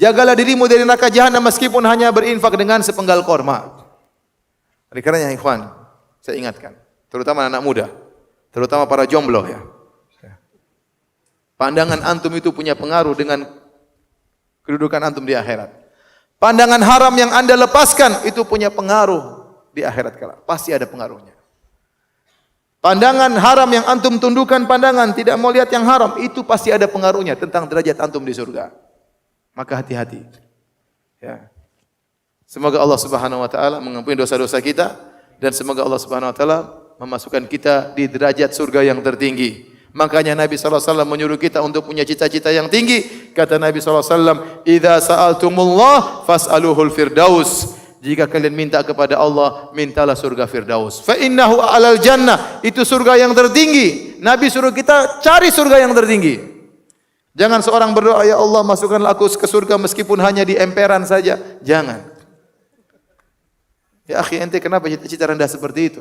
Jagalah dirimu dari neraka jahanam meskipun hanya berinfak dengan sepenggal korma. Oleh karenanya ikhwan, saya ingatkan, terutama anak muda, terutama para jomblo ya. Pandangan antum itu punya pengaruh dengan kedudukan antum di akhirat. Pandangan haram yang Anda lepaskan itu punya pengaruh di akhirat kelak. Pasti ada pengaruhnya. Pandangan haram yang antum tundukkan pandangan, tidak mau lihat yang haram, itu pasti ada pengaruhnya tentang derajat antum di surga. Maka hati-hati. Ya. Semoga Allah Subhanahu wa taala mengampuni dosa-dosa kita dan semoga Allah Subhanahu wa taala memasukkan kita di derajat surga yang tertinggi. Makanya Nabi sallallahu alaihi wasallam menyuruh kita untuk punya cita-cita yang tinggi. Kata Nabi sallallahu alaihi wasallam, "Idza sa'altumullah fas'aluhul firdaus." Jika kalian minta kepada Allah, mintalah surga Firdaus. Fa innahu a'lal jannah. Itu surga yang tertinggi. Nabi suruh kita cari surga yang tertinggi. Jangan seorang berdoa, "Ya Allah, masukkanlah aku ke surga meskipun hanya di emperan saja." Jangan. Ya akhi, ente kenapa cita-cita rendah seperti itu?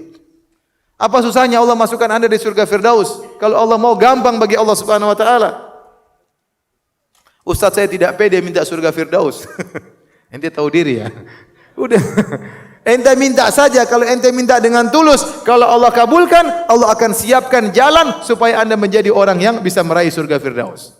Apa susahnya Allah masukkan Anda di surga Firdaus? Kalau Allah mau, gampang bagi Allah Subhanahu wa taala. Ustaz, saya tidak pede minta surga Firdaus. Ente tahu diri ya. Udah. Ente minta saja, kalau ente minta dengan tulus, kalau Allah kabulkan, Allah akan siapkan jalan supaya Anda menjadi orang yang bisa meraih surga Firdaus.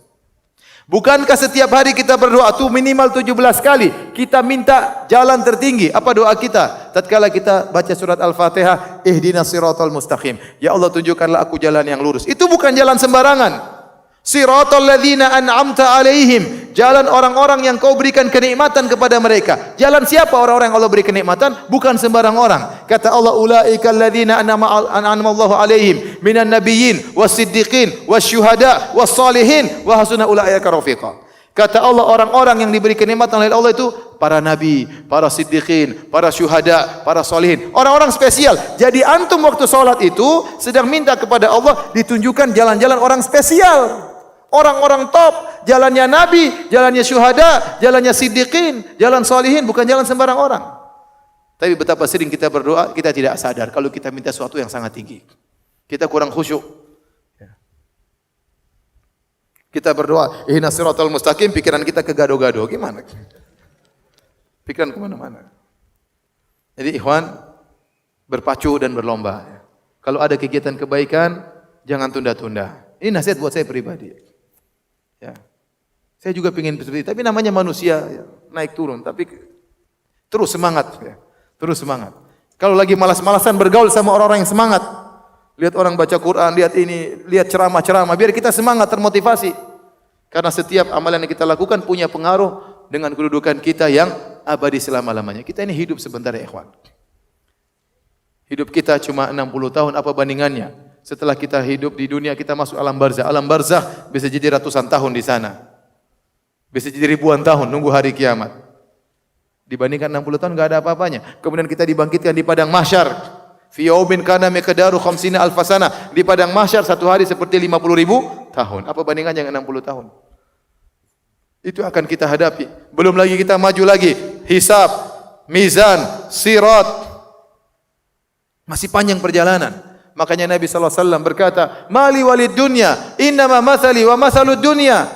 Bukankah setiap hari kita berdoa tuh minimal 17 kali kita minta jalan tertinggi? Apa doa kita? Tatkala kita baca surat Al-Fatihah, ihdinas siratal mustaqim. Ya Allah, tunjukkanlah aku jalan yang lurus. Itu bukan jalan sembarangan. Siratal ladzina an'amta alaihim, jalan orang-orang yang kau berikan kenikmatan kepada mereka. Jalan siapa orang-orang yang Allah beri kenikmatan? Bukan sembarang orang. Kata Allah, ulaikal ladzina an'ama Allahu alaihim minan nabiyyin was-siddiqin wasyuhada was-salihin wa hasuna ulaika rafiqa. Kata Allah, orang-orang yang diberi kenikmatan oleh Allah itu para nabi, para siddiqin, para syuhada, para salihin. Orang-orang spesial. Jadi antum waktu salat itu sedang minta kepada Allah ditunjukkan jalan-jalan orang spesial. Orang-orang top, jalannya nabi, jalannya syuhada, jalannya siddiqin, jalan salihin, bukan jalan sembarang orang. Tapi betapa sering kita berdoa, kita tidak sadar kalau kita minta sesuatu yang sangat tinggi. Kita kurang khusyuk. Kita berdoa, ihdinas siratal mustaqim, pikiran kita kegado-gado. Gimana? Pikiran kemana-mana. Jadi ikhwan, berpacu dan berlomba. Kalau ada kegiatan kebaikan, jangan tunda-tunda. Ini nasihat buat saya pribadi. Ya. Saya juga ingin seperti itu, tapi namanya manusia, ya, naik turun. Tapi terus semangat. Ya. Terus semangat. Kalau lagi malas-malasan bergaul sama orang-orang yang semangat, lihat orang baca Quran, lihat ini, lihat ceramah-ceramah, biar kita semangat, termotivasi. Karena setiap amalan yang kita lakukan punya pengaruh dengan kedudukan kita yang abadi selama-lamanya. Kita ini hidup sebentar ya ikhwan. Hidup kita cuma 60 tahun, apa bandingannya? Setelah kita hidup di dunia, kita masuk alam barzah. Alam barzah bisa jadi ratusan tahun di sana. Bisa jadi ribuan tahun, nunggu hari kiamat. Dibandingkan 60 tahun, enggak ada apa-apanya. Kemudian kita dibangkitkan di padang mahsyar. Fi yaumin kana miqdaru 50 alfasana. Di padang mahsyar satu hari seperti 50.000 tahun. Apa bandingannya dengan 60 tahun? Itu akan kita hadapi. Belum lagi kita maju lagi. Hisab, mizan, sirat. Masih panjang perjalanan. Makanya Nabi sallallahu alaihi wasallam berkata, "Mali walid dunya, innama mathali wa mathalud dunya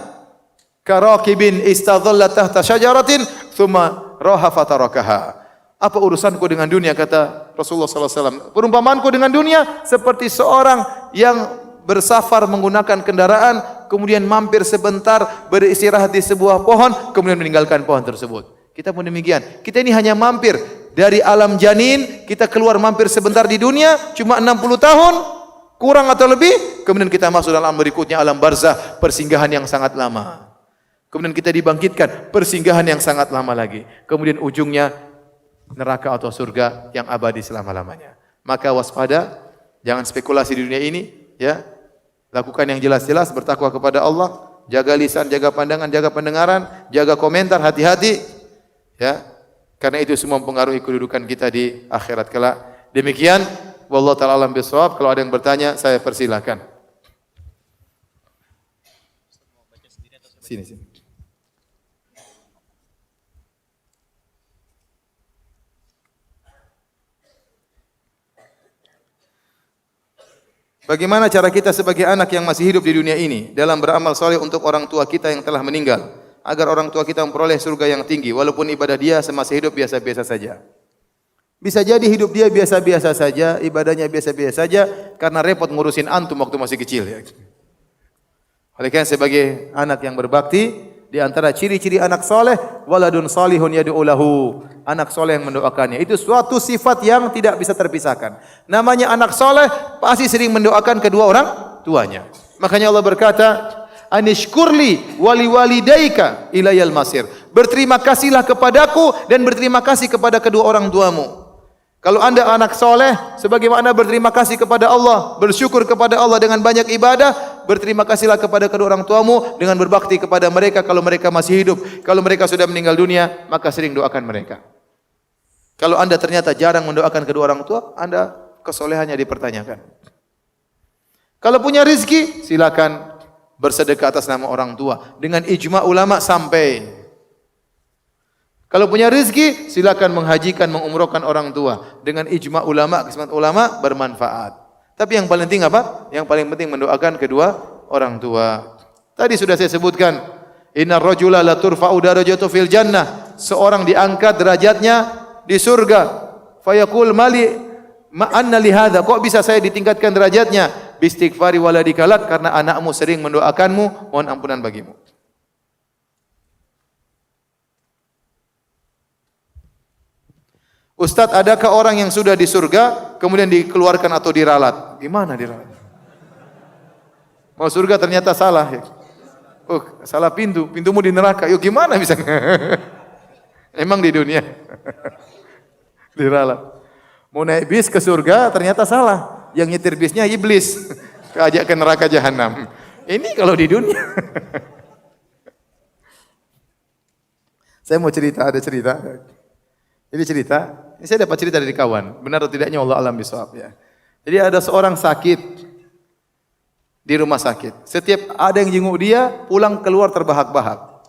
karakibin istadhalla tahta syajaratin thumma raha fatarakaha." Apa urusanku dengan dunia, kata Rasulullah sallallahu alaihi wasallam. Perumpamanku dengan dunia seperti seorang yang bersafar menggunakan kendaraan, kemudian mampir sebentar beristirahat di sebuah pohon, kemudian meninggalkan pohon tersebut. Kita pun demikian. Kita ini hanya mampir dari alam janin, kita keluar mampir sebentar di dunia, cuma 60 tahun, kurang atau lebih, kemudian kita masuk dalam alam berikutnya, alam barzah, persinggahan yang sangat lama. Kemudian kita dibangkitkan, persinggahan yang sangat lama lagi. Kemudian ujungnya neraka atau surga yang abadi selama-lamanya. Maka waspada, jangan spekulasi di dunia ini, ya. Lakukan yang jelas-jelas, bertakwa kepada Allah, jaga lisan, jaga pandangan, jaga pendengaran, jaga komentar, hati-hati, ya. Karena itu semua mempengaruhi kedudukan kita di akhirat kelak. Demikian, wallahu ta'ala alam bisawab. Kalau ada yang bertanya, saya persilakan. Sini. Bagaimana cara kita sebagai anak yang masih hidup di dunia ini dalam beramal soleh untuk orang tua kita yang telah meninggal, agar orang tua kita memperoleh surga yang tinggi walaupun ibadah dia semasa hidup biasa-biasa saja. Bisa jadi hidup dia biasa-biasa saja, ibadahnya biasa-biasa saja karena repot ngurusin antum waktu masih kecil, ya. Oleh karena sebagai anak yang berbakti, di antara ciri-ciri anak soleh, waladun salihun yad'u lahu, anak soleh yang mendoakannya. Itu suatu sifat yang tidak bisa terpisahkan. Namanya anak soleh pasti sering mendoakan kedua orang tuanya. Makanya Allah berkata, anishkurli wali walidaika ilayal masir. Berterima kasihlah kepadaku dan berterima kasih kepada kedua orang tuamu. Kalau anda anak soleh, sebagaimana berterima kasih kepada Allah, bersyukur kepada Allah dengan banyak ibadah, berterima kasihlah kepada kedua orang tuamu dengan berbakti kepada mereka kalau mereka masih hidup. Kalau mereka sudah meninggal dunia, maka sering doakan mereka. Kalau anda ternyata jarang mendoakan kedua orang tua, anda kesolehannya dipertanyakan. Kalau punya rizki, silakan bersedekah atas nama orang tua. Dengan ijma ulama sampai. Kalau punya rezeki, silakan menghajikan, mengumrohkan orang tua. Dengan ijma ulama, kesepakatan ulama bermanfaat. Tapi yang paling penting apa? Yang paling penting mendoakan kedua orang tua. Tadi sudah saya sebutkan, innar rajula la turfa'u darajatuhu fil jannah. Seorang diangkat derajatnya di surga. Fayaqul mali ma anna li hadza? Kok bisa saya ditingkatkan derajatnya? Bistighfari waladikalat, karena anakmu sering mendoakanmu, mohon ampunan bagimu. Ustaz, adakah orang yang sudah di surga kemudian dikeluarkan atau diralat? Gimana diralat? Mau surga ternyata salah, ya. Oh, salah pintu, pintumu di neraka. Yuk gimana bisa? Emang di dunia diralat. Mau naik bis ke surga ternyata salah. Yang nyetir bisnya iblis. Ajak ke neraka jahanam. Ini kalau di dunia. Saya mau cerita, ada cerita. Ini cerita, ini saya dapat cerita dari kawan. Benar atau tidaknya Allah alam bisawab, ya. Jadi ada seorang sakit di rumah sakit. Setiap ada yang jenguk dia, pulang keluar terbahak-bahak.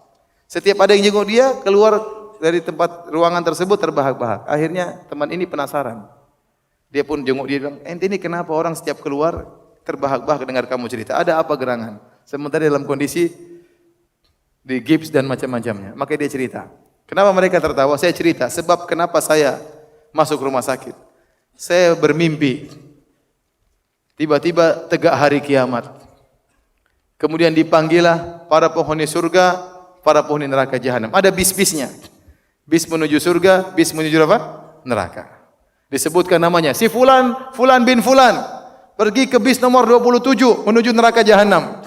Setiap ada yang jenguk dia, keluar dari tempat ruangan tersebut terbahak-bahak. Akhirnya teman ini penasaran. Dia pun jenguk dia, bilang, ente ini kenapa orang setiap keluar terbahak-bahak dengar kamu cerita? Ada apa gerangan? Sementara dalam kondisi di gips dan macam-macamnya. Maka dia cerita. Kenapa mereka tertawa? Saya cerita sebab kenapa saya masuk rumah sakit. Saya bermimpi. Tiba-tiba tegak hari kiamat. Kemudian dipanggillah para penghuni surga, para penghuni neraka jahanam. Ada bis-bisnya. Bis menuju surga, bis menuju apa? Neraka. Disebutkan namanya, si fulan, fulan bin fulan. Pergi ke bis nomor 27 menuju neraka jahanam.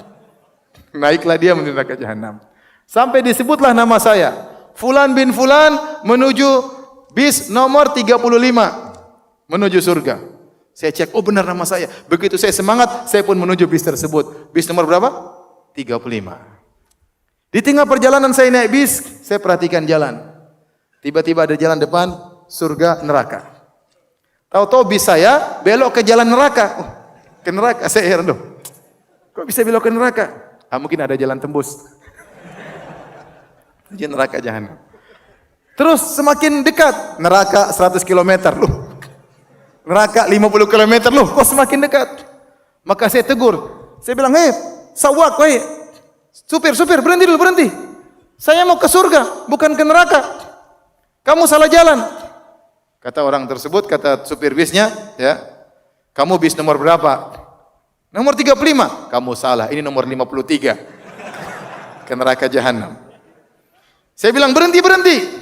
Naiklah dia menuju neraka jahanam. Sampai disebutlah nama saya. Fulan bin fulan menuju bis nomor 35 menuju surga. Saya cek, oh benar nama saya. Begitu saya semangat, saya pun menuju bis tersebut. Bis nomor berapa? 35. Di tengah perjalanan saya naik bis, saya perhatikan jalan. Tiba-tiba ada jalan depan, surga, neraka. Tahu-tahu bis saya belok ke jalan neraka. Oh, ke neraka, saya heran dong. Kok bisa belok ke neraka? Mungkin ada jalan tembus. Di neraka jahanam. Terus semakin dekat, neraka 100 km. neraka 50 km. Loh, kok semakin dekat? Maka saya tegur. Saya bilang, "Hei, sawak, hei. Supir, berhenti dulu, berhenti. Saya mau ke surga, bukan ke neraka. Kamu salah jalan." Kata orang tersebut, kata supir bisnya, ya, "Kamu bis nomor berapa?" "Nomor 35." "Kamu salah, ini nomor 53." Ke neraka jahanam. Saya bilang, "Berhenti."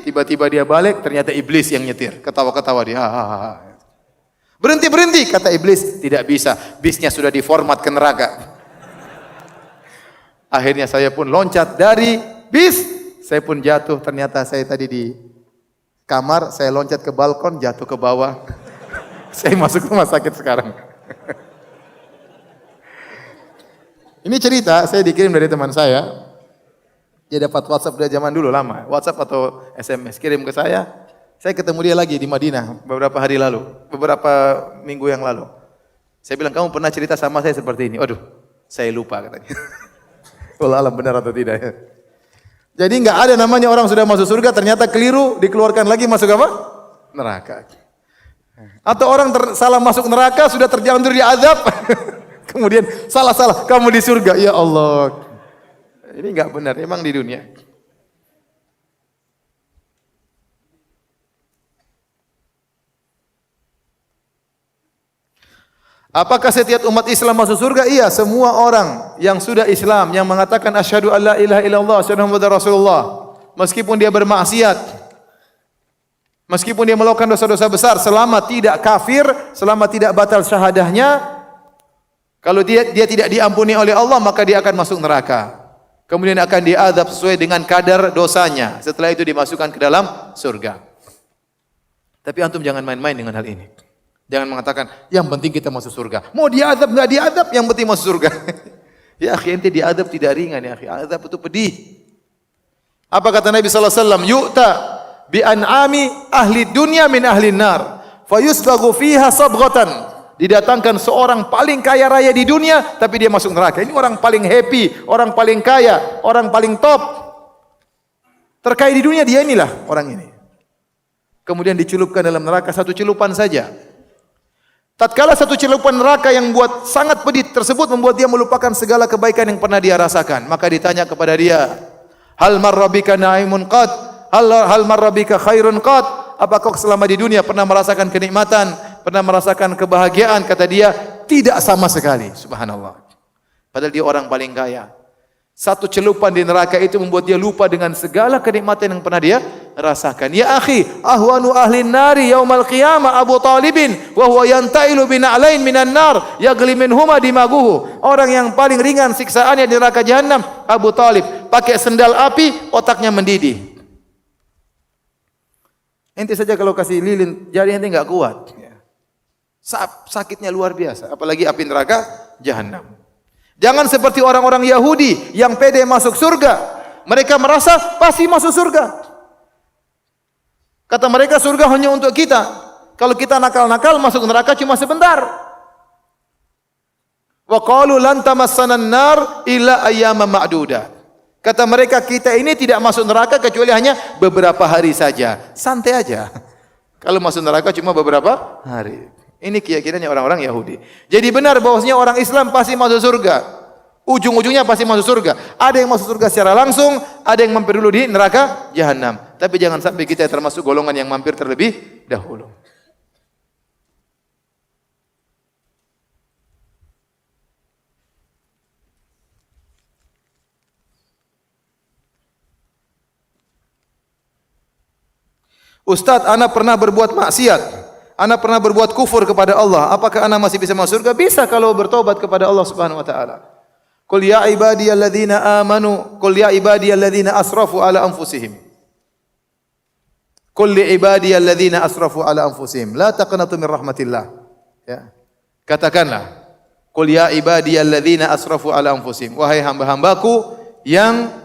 Tiba-tiba dia balik, ternyata iblis yang nyetir. Ketawa-ketawa dia. Berhenti, kata iblis. Tidak bisa, bisnya sudah diformat ke neraka. Akhirnya saya pun loncat dari bis, saya pun jatuh. Ternyata saya tadi di kamar, saya loncat ke balkon, jatuh ke bawah. Saya masuk rumah sakit sekarang. Ini cerita, saya dikirim dari teman saya. Dia dapat WhatsApp dari zaman dulu lama, WhatsApp atau SMS, kirim ke saya. Saya ketemu dia lagi di Madinah beberapa hari lalu, beberapa minggu yang lalu. Saya bilang, "Kamu pernah cerita sama saya seperti ini?" "Waduh, saya lupa," katanya. Wallah alam benar atau tidak ya. Jadi enggak ada namanya orang sudah masuk surga ternyata keliru, dikeluarkan lagi masuk apa? Neraka. Atau orang salah masuk neraka sudah terlanjur diazab. Kemudian salah, kamu di surga. Ya Allah. Ini enggak benar, emang di dunia. Apakah setiap umat Islam masuk surga? Iya, semua orang yang sudah Islam, yang mengatakan asyhadu alla ilaha illallah, asyhadu Muhammadar Rasulullah, meskipun dia bermaksiat, meskipun dia melakukan dosa-dosa besar, selama tidak kafir, selama tidak batal syahadahnya, kalau dia tidak diampuni oleh Allah, maka dia akan masuk neraka. Kemudian akan diazab sesuai dengan kadar dosanya. Setelah itu dimasukkan ke dalam surga. Tapi antum jangan main-main dengan hal ini. Jangan mengatakan, yang penting kita masuk surga. Mau diadab, enggak diadab, yang penting masuk surga. Ya akhi, ente diadab tidak ringan ya akhi. Azab itu pedih. Apa kata Nabi SAW? Yu'ta bi an'ami ahli dunya min ahli nar. Fayusbagu fiha sabghatan. Didatangkan seorang paling kaya raya di dunia, tapi dia masuk neraka. Ini orang paling happy, orang paling kaya, orang paling top. Terkaya di dunia, dia inilah orang ini. Kemudian dicelupkan dalam neraka satu celupan saja. Tatkala satu celupan neraka yang buat sangat pedih tersebut membuat dia melupakan segala kebaikan yang pernah dia rasakan. Maka ditanya kepada dia, "Hal marrabika na'imun qad? Hal marrabika khairun qad?" Apakah selama di dunia pernah merasakan kenikmatan, pernah merasakan kebahagiaan? Kata dia, tidak sama sekali. Subhanallah. Padahal dia orang paling kaya. Satu celupan di neraka itu membuat dia lupa dengan segala kenikmatan yang pernah dia rasakan. Ya akhi, ahwanu ahlin nari yaumal qiyamah Abu Talibin wa huwa yantailu bina'lain minan nar yagli minhuma dimaguhu. Orang yang paling ringan siksaannya di neraka jahanam Abu Talib, pakai sendal api, otaknya mendidih. Ente saja kalau kasih lilin jari ente enggak kuat. Sakitnya luar biasa, apalagi api neraka jahanam. Jangan seperti orang-orang Yahudi yang pede masuk surga. Mereka merasa pasti masuk surga. Kata mereka surga hanya untuk kita. Kalau kita nakal-nakal masuk neraka cuma sebentar. Wa qalu lan tamassana an-nar illa ayyaman ma'duda. Kata mereka kita ini tidak masuk neraka kecuali hanya beberapa hari saja. Santai aja. Kalau masuk neraka cuma beberapa hari. Ini keyakinannya orang-orang Yahudi. Jadi benar bahwasanya orang Islam pasti masuk surga. Ujung-ujungnya pasti masuk surga. Ada yang masuk surga secara langsung, ada yang mampir dulu di neraka jahanam. Tapi jangan sampai kita termasuk golongan yang mampir terlebih dahulu. Ustaz, ana pernah berbuat maksiat. Ana pernah berbuat kufur kepada Allah. Apakah ana masih bisa masuk surga? Bisa kalau bertobat kepada Allah Subhanahu wa taala. Qul ya ibadiyalladzina amanu, qul ya ibadiyalladzina asrafu ala anfusihim. Qul li ibadiyalladzina asrafu ala anfusihim, la taqnatu min rahmatillah. Ya. Katakanlah, qul ya ibadiyalladzina asrafu ala anfusihim. Wahai hamba-hambaku yang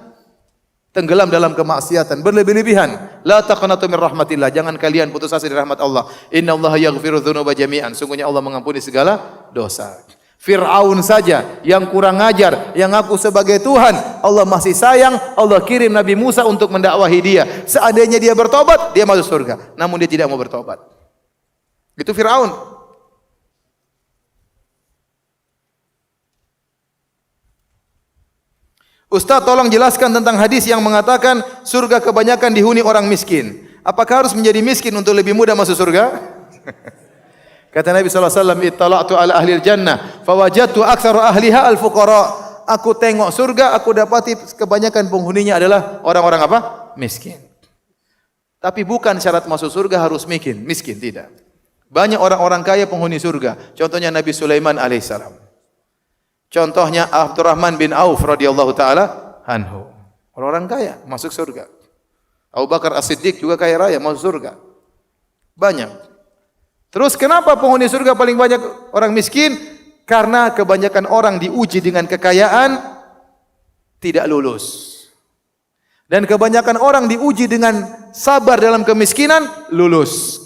tenggelam dalam kemaksiatan, berlebih-lebihan. La taqnatu min rahmatillah. Jangan kalian putus asa dari rahmat Allah. Innallaha yaghfiru dzunuba jami'an. Sungguhnya Allah mengampuni segala dosa. Fir'aun saja yang kurang ajar, yang ngaku sebagai Tuhan, Allah masih sayang, Allah kirim Nabi Musa untuk mendakwahi dia. Seandainya dia bertobat, dia masuk surga. Namun dia tidak mau bertobat. Itu Fir'aun. Ustaz, tolong jelaskan tentang hadis yang mengatakan surga kebanyakan dihuni orang miskin. Apakah harus menjadi miskin untuk lebih mudah masuk surga? Kata Nabi sallallahu alaihi wasallam, "Ittala'tu ala ahli jannah, fawajadtu aktsara ahliha al-fuqara." Aku tengok surga, aku dapati kebanyakan penghuninya adalah orang-orang apa? Miskin. Tapi bukan syarat masuk surga harus miskin, tidak. Banyak orang-orang kaya penghuni surga. Contohnya Nabi Sulaiman alaihissalam. Contohnya Abdurrahman bin Auf radhiyallahu taala anhu. Orang-orang kaya masuk surga. Abu Bakar As-Siddiq juga kaya raya masuk surga. Banyak. Terus kenapa penghuni surga paling banyak orang miskin? Karena kebanyakan orang diuji dengan kekayaan tidak lulus. Dan kebanyakan orang diuji dengan sabar dalam kemiskinan lulus.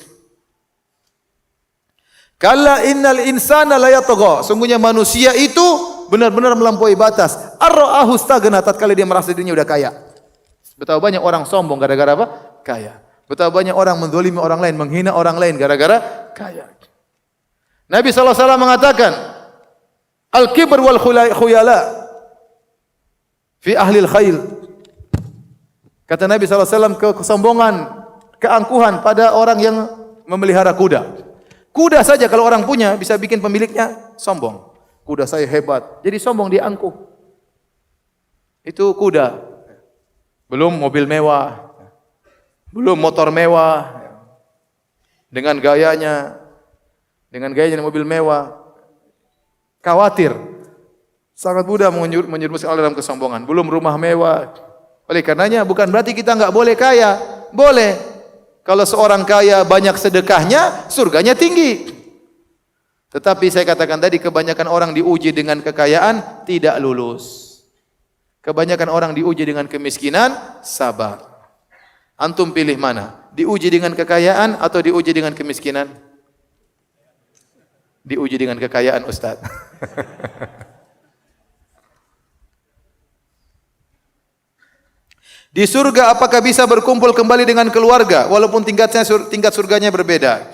Kalla innal insana la yatgha. Sungguhnya manusia itu benar-benar melampaui batas. Ar-ra'ahu istaghna, tatkala dia merasa dirinya sudah kaya. Betapa banyak orang sombong gara-gara apa? Kaya. Betapa banyak orang menzalimi orang lain, menghina orang lain gara-gara kaya. Nabi sallallahu alaihi wasallam mengatakan, al-kibr wal khuyala fi ahli al-khair. Kata Nabi sallallahu alaihi wasallam, kesombongan, keangkuhan pada orang yang memelihara kuda. Kuda saja kalau orang punya bisa bikin pemiliknya sombong. Kuda saya hebat. Jadi sombong, dia angkuh. Itu kuda. Belum mobil mewah. Belum motor mewah. Dengan gayanya mobil mewah. Khawatir. Sangat mudah menyerumuskan Allah dalam kesombongan. Belum rumah mewah. Oleh karenanya bukan berarti kita enggak boleh kaya. Boleh. Kalau seorang kaya banyak sedekahnya, surganya tinggi. Tetapi saya katakan tadi, kebanyakan orang diuji dengan kekayaan, tidak lulus. Kebanyakan orang diuji dengan kemiskinan, sabar. Antum pilih mana? Diuji dengan kekayaan atau diuji dengan kemiskinan? Diuji dengan kekayaan, Ustaz. Di surga apakah bisa berkumpul kembali dengan keluarga walaupun tingkat surganya berbeda?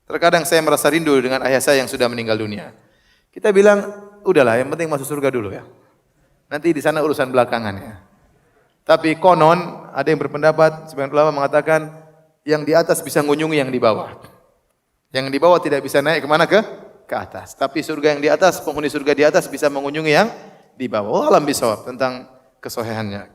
Terkadang saya merasa rindu dengan ayah saya yang sudah meninggal dunia. Kita bilang, udahlah yang penting masuk surga dulu ya. Nanti di sana urusan belakangan ya. Tapi konon ada yang berpendapat, sebagian ulama mengatakan yang di atas bisa mengunjungi yang di bawah. Yang di bawah tidak bisa naik kemana ke atas. Tapi surga yang di atas, penghuni surga di atas bisa mengunjungi yang di bawah. Alam bisawab tentang kesohihannya.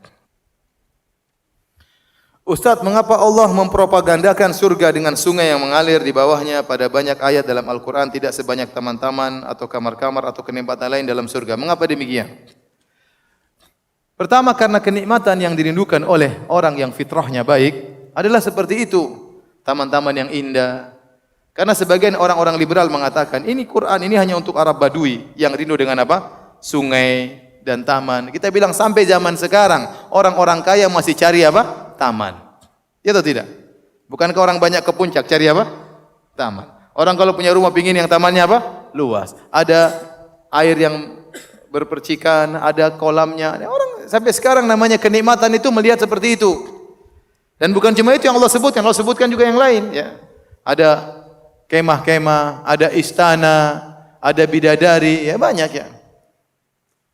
Ustaz, mengapa Allah mempropagandakan surga dengan sungai yang mengalir di bawahnya pada banyak ayat dalam Al-Quran tidak sebanyak taman-taman atau kamar-kamar atau kenikmatan lain dalam surga? Mengapa demikian? Pertama, karena kenikmatan yang dirindukan oleh orang yang fitrahnya baik adalah seperti itu. Taman-taman yang indah. Karena sebagian orang-orang liberal mengatakan, ini Quran ini hanya untuk Arab Badui yang rindu dengan apa? Sungai dan taman. Kita bilang sampai zaman sekarang orang-orang kaya masih cari apa? Taman. Ya atau tidak? Bukankah orang banyak ke puncak cari apa? Taman. Orang kalau punya rumah pingin yang tamannya apa? Luas. Ada air yang berpercikan, ada kolamnya. Orang sampai sekarang namanya kenikmatan itu melihat seperti itu. Dan bukan cuma itu yang Allah sebutkan, Allah sebutkan juga yang lain ya. Ada kemah-kemah, ada istana, ada bidadari, ya banyak ya.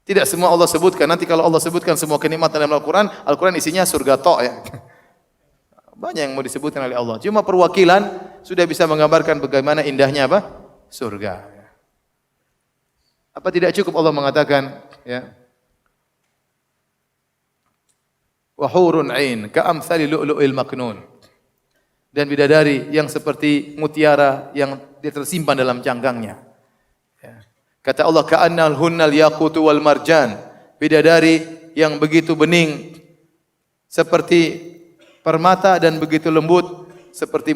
Tidak semua Allah sebutkan. Nanti kalau Allah sebutkan semua kenikmatan dalam Al-Quran, Al-Quran isinya surga tok ya. Banyak yang mau disebutkan oleh Allah. Cuma perwakilan sudah bisa menggambarkan bagaimana indahnya apa? Surga. Apa tidak cukup Allah mengatakan ya? Wa hurun 'ain ka'amsali lu'lu'il maknun. Dan bidadari yang seperti mutiara yang tersimpan dalam cangkangnya. Kata Allah, ka'annal hunnal yaqutu wal marjan. Bidadari yang begitu bening seperti permata dan begitu lembut seperti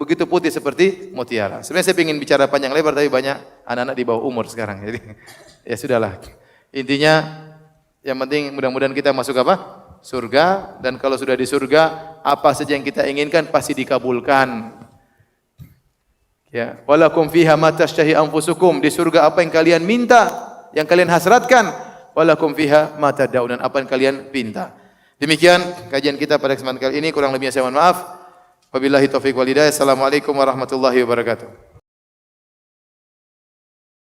begitu putih seperti mutiara. Sebenarnya saya ingin bicara panjang lebar tapi banyak anak-anak di bawah umur sekarang. Jadi ya sudahlah. Intinya yang penting mudah-mudahan kita masuk apa? Surga, dan kalau sudah di surga apa saja yang kita inginkan pasti dikabulkan. Ya, walakum fiha ma tashtahi anfusukum, di surga apa yang kalian minta, yang kalian hasratkan, walakum fiha ma tad'un, apa yang kalian pinta. Demikian kajian kita pada kesempatan kali ini, kurang lebihnya saya mohon maaf. Wabillahi taufiq wal hidayah. Assalamualaikum warahmatullahi wabarakatuh.